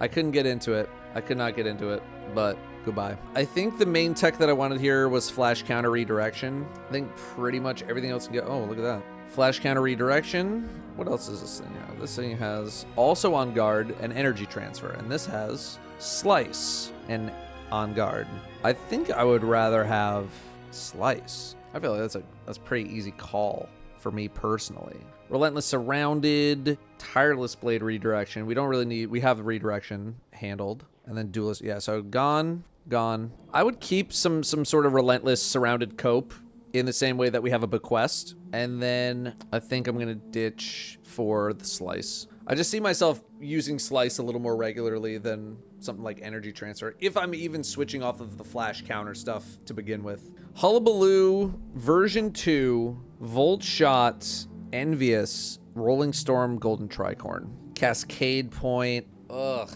couldn't get into it. I could not get into it, but goodbye. I think the main tech that I wanted here was flash counter redirection. I think pretty much everything else can get, oh, look at that. Flash counter redirection. What else does this thing have? This thing has also on guard and energy transfer. And this has slice and on guard. I think I would rather have slice. I feel like that's a pretty easy call for me personally. Relentless Surrounded, Tireless Blade redirection. We don't really need, we have the redirection handled. And then Duelist, yeah, so gone. I would keep some sort of Relentless Surrounded cope in the same way that we have a Bequest. And then I think I'm gonna ditch for the Slice. I just see myself using Slice a little more regularly than something like Energy Transfer, if I'm even switching off of the flash counter stuff to begin with. Hullabaloo, version 2, Volt Shot, Envious, Rolling Storm, Golden Tricorn. Cascade Point, ugh.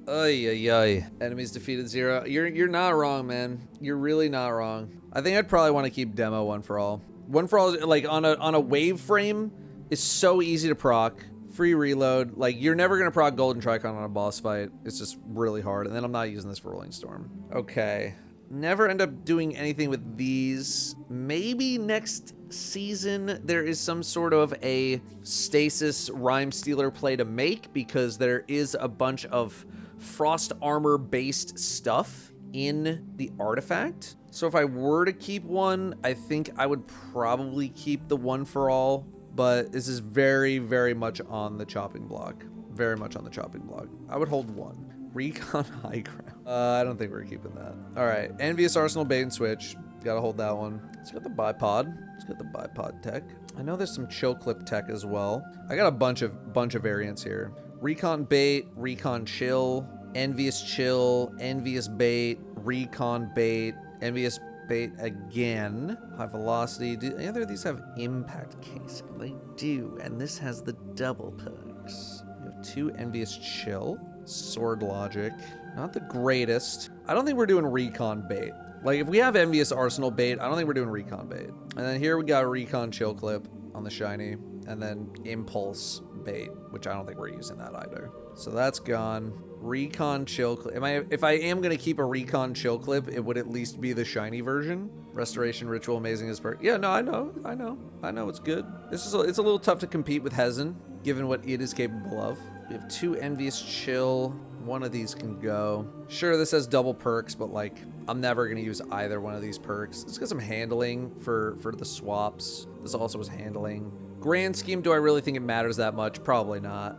Ay. Enemies defeated 0. You're not wrong, man. You're really not wrong. I think I'd probably want to keep demo One for All. One for All, like on a wave frame, is so easy to proc. Free reload. Like, you're never gonna proc Golden Tricon on a boss fight. It's just really hard. And then I'm not using this for Rolling Storm. Okay. Never end up doing anything with these. Maybe next season there is some sort of a stasis Rhyme Stealer play to make, because there is a bunch of frost armor based stuff in the artifact. So if I were to keep one, I think I would probably keep the One for All. But this is very, very much on the chopping block. Very much on the chopping block. I would hold one. Recon High Ground. I don't think we're keeping that. All right. Envious Arsenal Bait and Switch. Gotta hold that one. It's got the bipod. It's got the bipod tech. I know there's some chill clip tech as well. I got a bunch of variants here. Recon Bait, Recon Chill, Envious Chill, Envious Bait, recon bait, envious bait again, high velocity. Do any other of these have impact casing? They do, and this has the double perks. We have 2 envious chill, sword logic, not the greatest. I don't think we're doing recon bait. Like, if we have envious arsenal bait, I don't think we're doing recon bait. And then here we got a recon chill clip on the shiny, and then impulse bait, which I don't think we're using that either. So that's gone. Recon chill clip. If I am gonna keep a recon chill clip, it would at least be the shiny version. Restoration ritual, amazing as perk. Yeah, no, I know, it's good. It's a little tough to compete with Hezen, given what it is capable of. We have 2 envious chill. One of these can go. Sure, this has double perks, but like, I'm never gonna use either one of these perks. Let's get some handling for the swaps. This also is handling. Grand scheme, do I really think it matters that much? Probably not.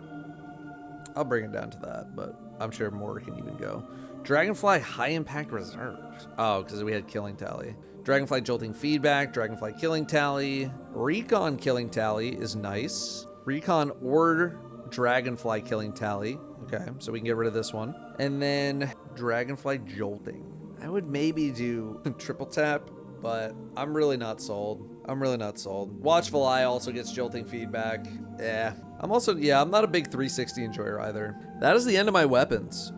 I'll bring it down to that, but I'm sure more can even go. Dragonfly high impact reserves. Oh, because we had killing tally. Dragonfly jolting feedback, Dragonfly killing tally. Recon killing tally is nice. Recon or Dragonfly killing tally. Okay, so we can get rid of this one. And then Dragonfly jolting. I would maybe do triple tap, but I'm really not sold. Watchful Eye also gets jolting feedback. I'm not a big 360 enjoyer either. That is the end of my weapons.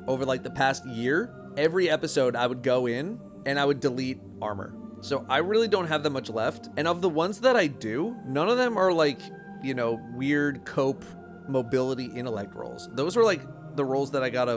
Over like the past year, every episode I would go in and I would delete armor. So I really don't have that much left. And of the ones that I do, none of them are like, you know, weird cope mobility intellect rolls. Those were like the rolls that I got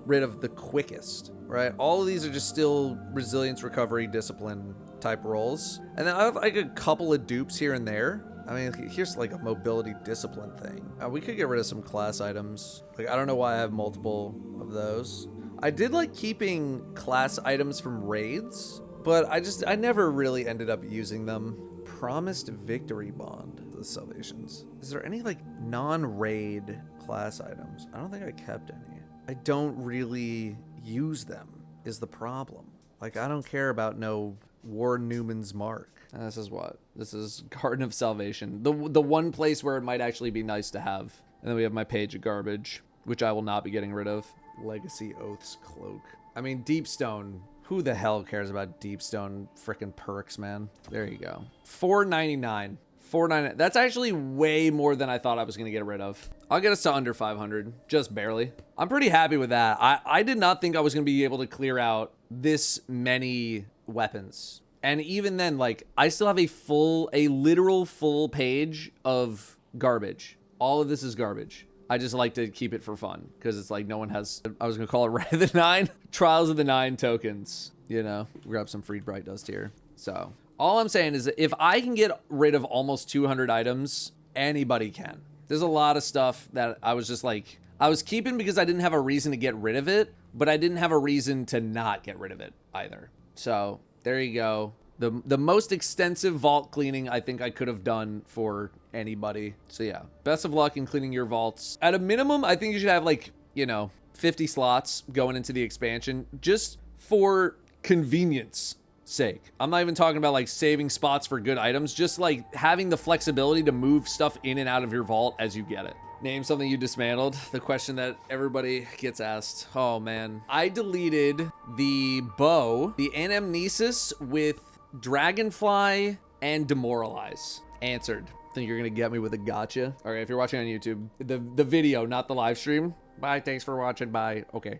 rid of the quickest, right? All of these are just still resilience, recovery, discipline type rolls. And then I have like a couple of dupes here and there. I mean, here's like a mobility discipline thing. We could get rid of some class items. Like, I don't know why I have multiple of those. I did like keeping class items from raids, but I never really ended up using them. Promised victory bond, the salvations. Is there any like non-raid class items? I don't think I kept any. I don't really use them is the problem. Like, I don't care about no War Newman's Mark. And this is what? This is Garden of Salvation. The one place where it might actually be nice to have. And then we have my page of garbage, which I will not be getting rid of. Legacy Oaths Cloak. I mean, Deepstone. Who the hell cares about Deepstone frickin' perks, man? There you go. $4.99. $4.99. That's actually way more than I thought I was going to get rid of. I'll get us to under 500. Just barely. I'm pretty happy with that. I did not think I was going to be able to clear out this many weapons. And even then, like, I still have a literal full page of garbage. All of this is garbage. I just like to keep it for fun because it's like no one has, I was going to call it Ray of the 9, Trials of the 9 tokens, you know, grab some free Bright Dust here. So all I'm saying is that if I can get rid of almost 200 items, anybody can. There's a lot of stuff that I was just like, I was keeping because I didn't have a reason to get rid of it, but I didn't have a reason to not get rid of it either. So there you go. The most extensive vault cleaning I think I could have done for anybody. So yeah, best of luck in cleaning your vaults. At a minimum, I think you should have like, you know, 50 slots going into the expansion just for convenience sake. I'm not even talking about like saving spots for good items, just like having the flexibility to move stuff in and out of your vault as you get it. Name something you dismantled. The question that everybody gets asked. Oh man. I deleted the bow, the anamnesis with Dragonfly and Demoralize. Answered. Think you're gonna get me with a gotcha? All right, if you're watching on YouTube, the video, not the live stream. Bye, thanks for watching, bye. Okay.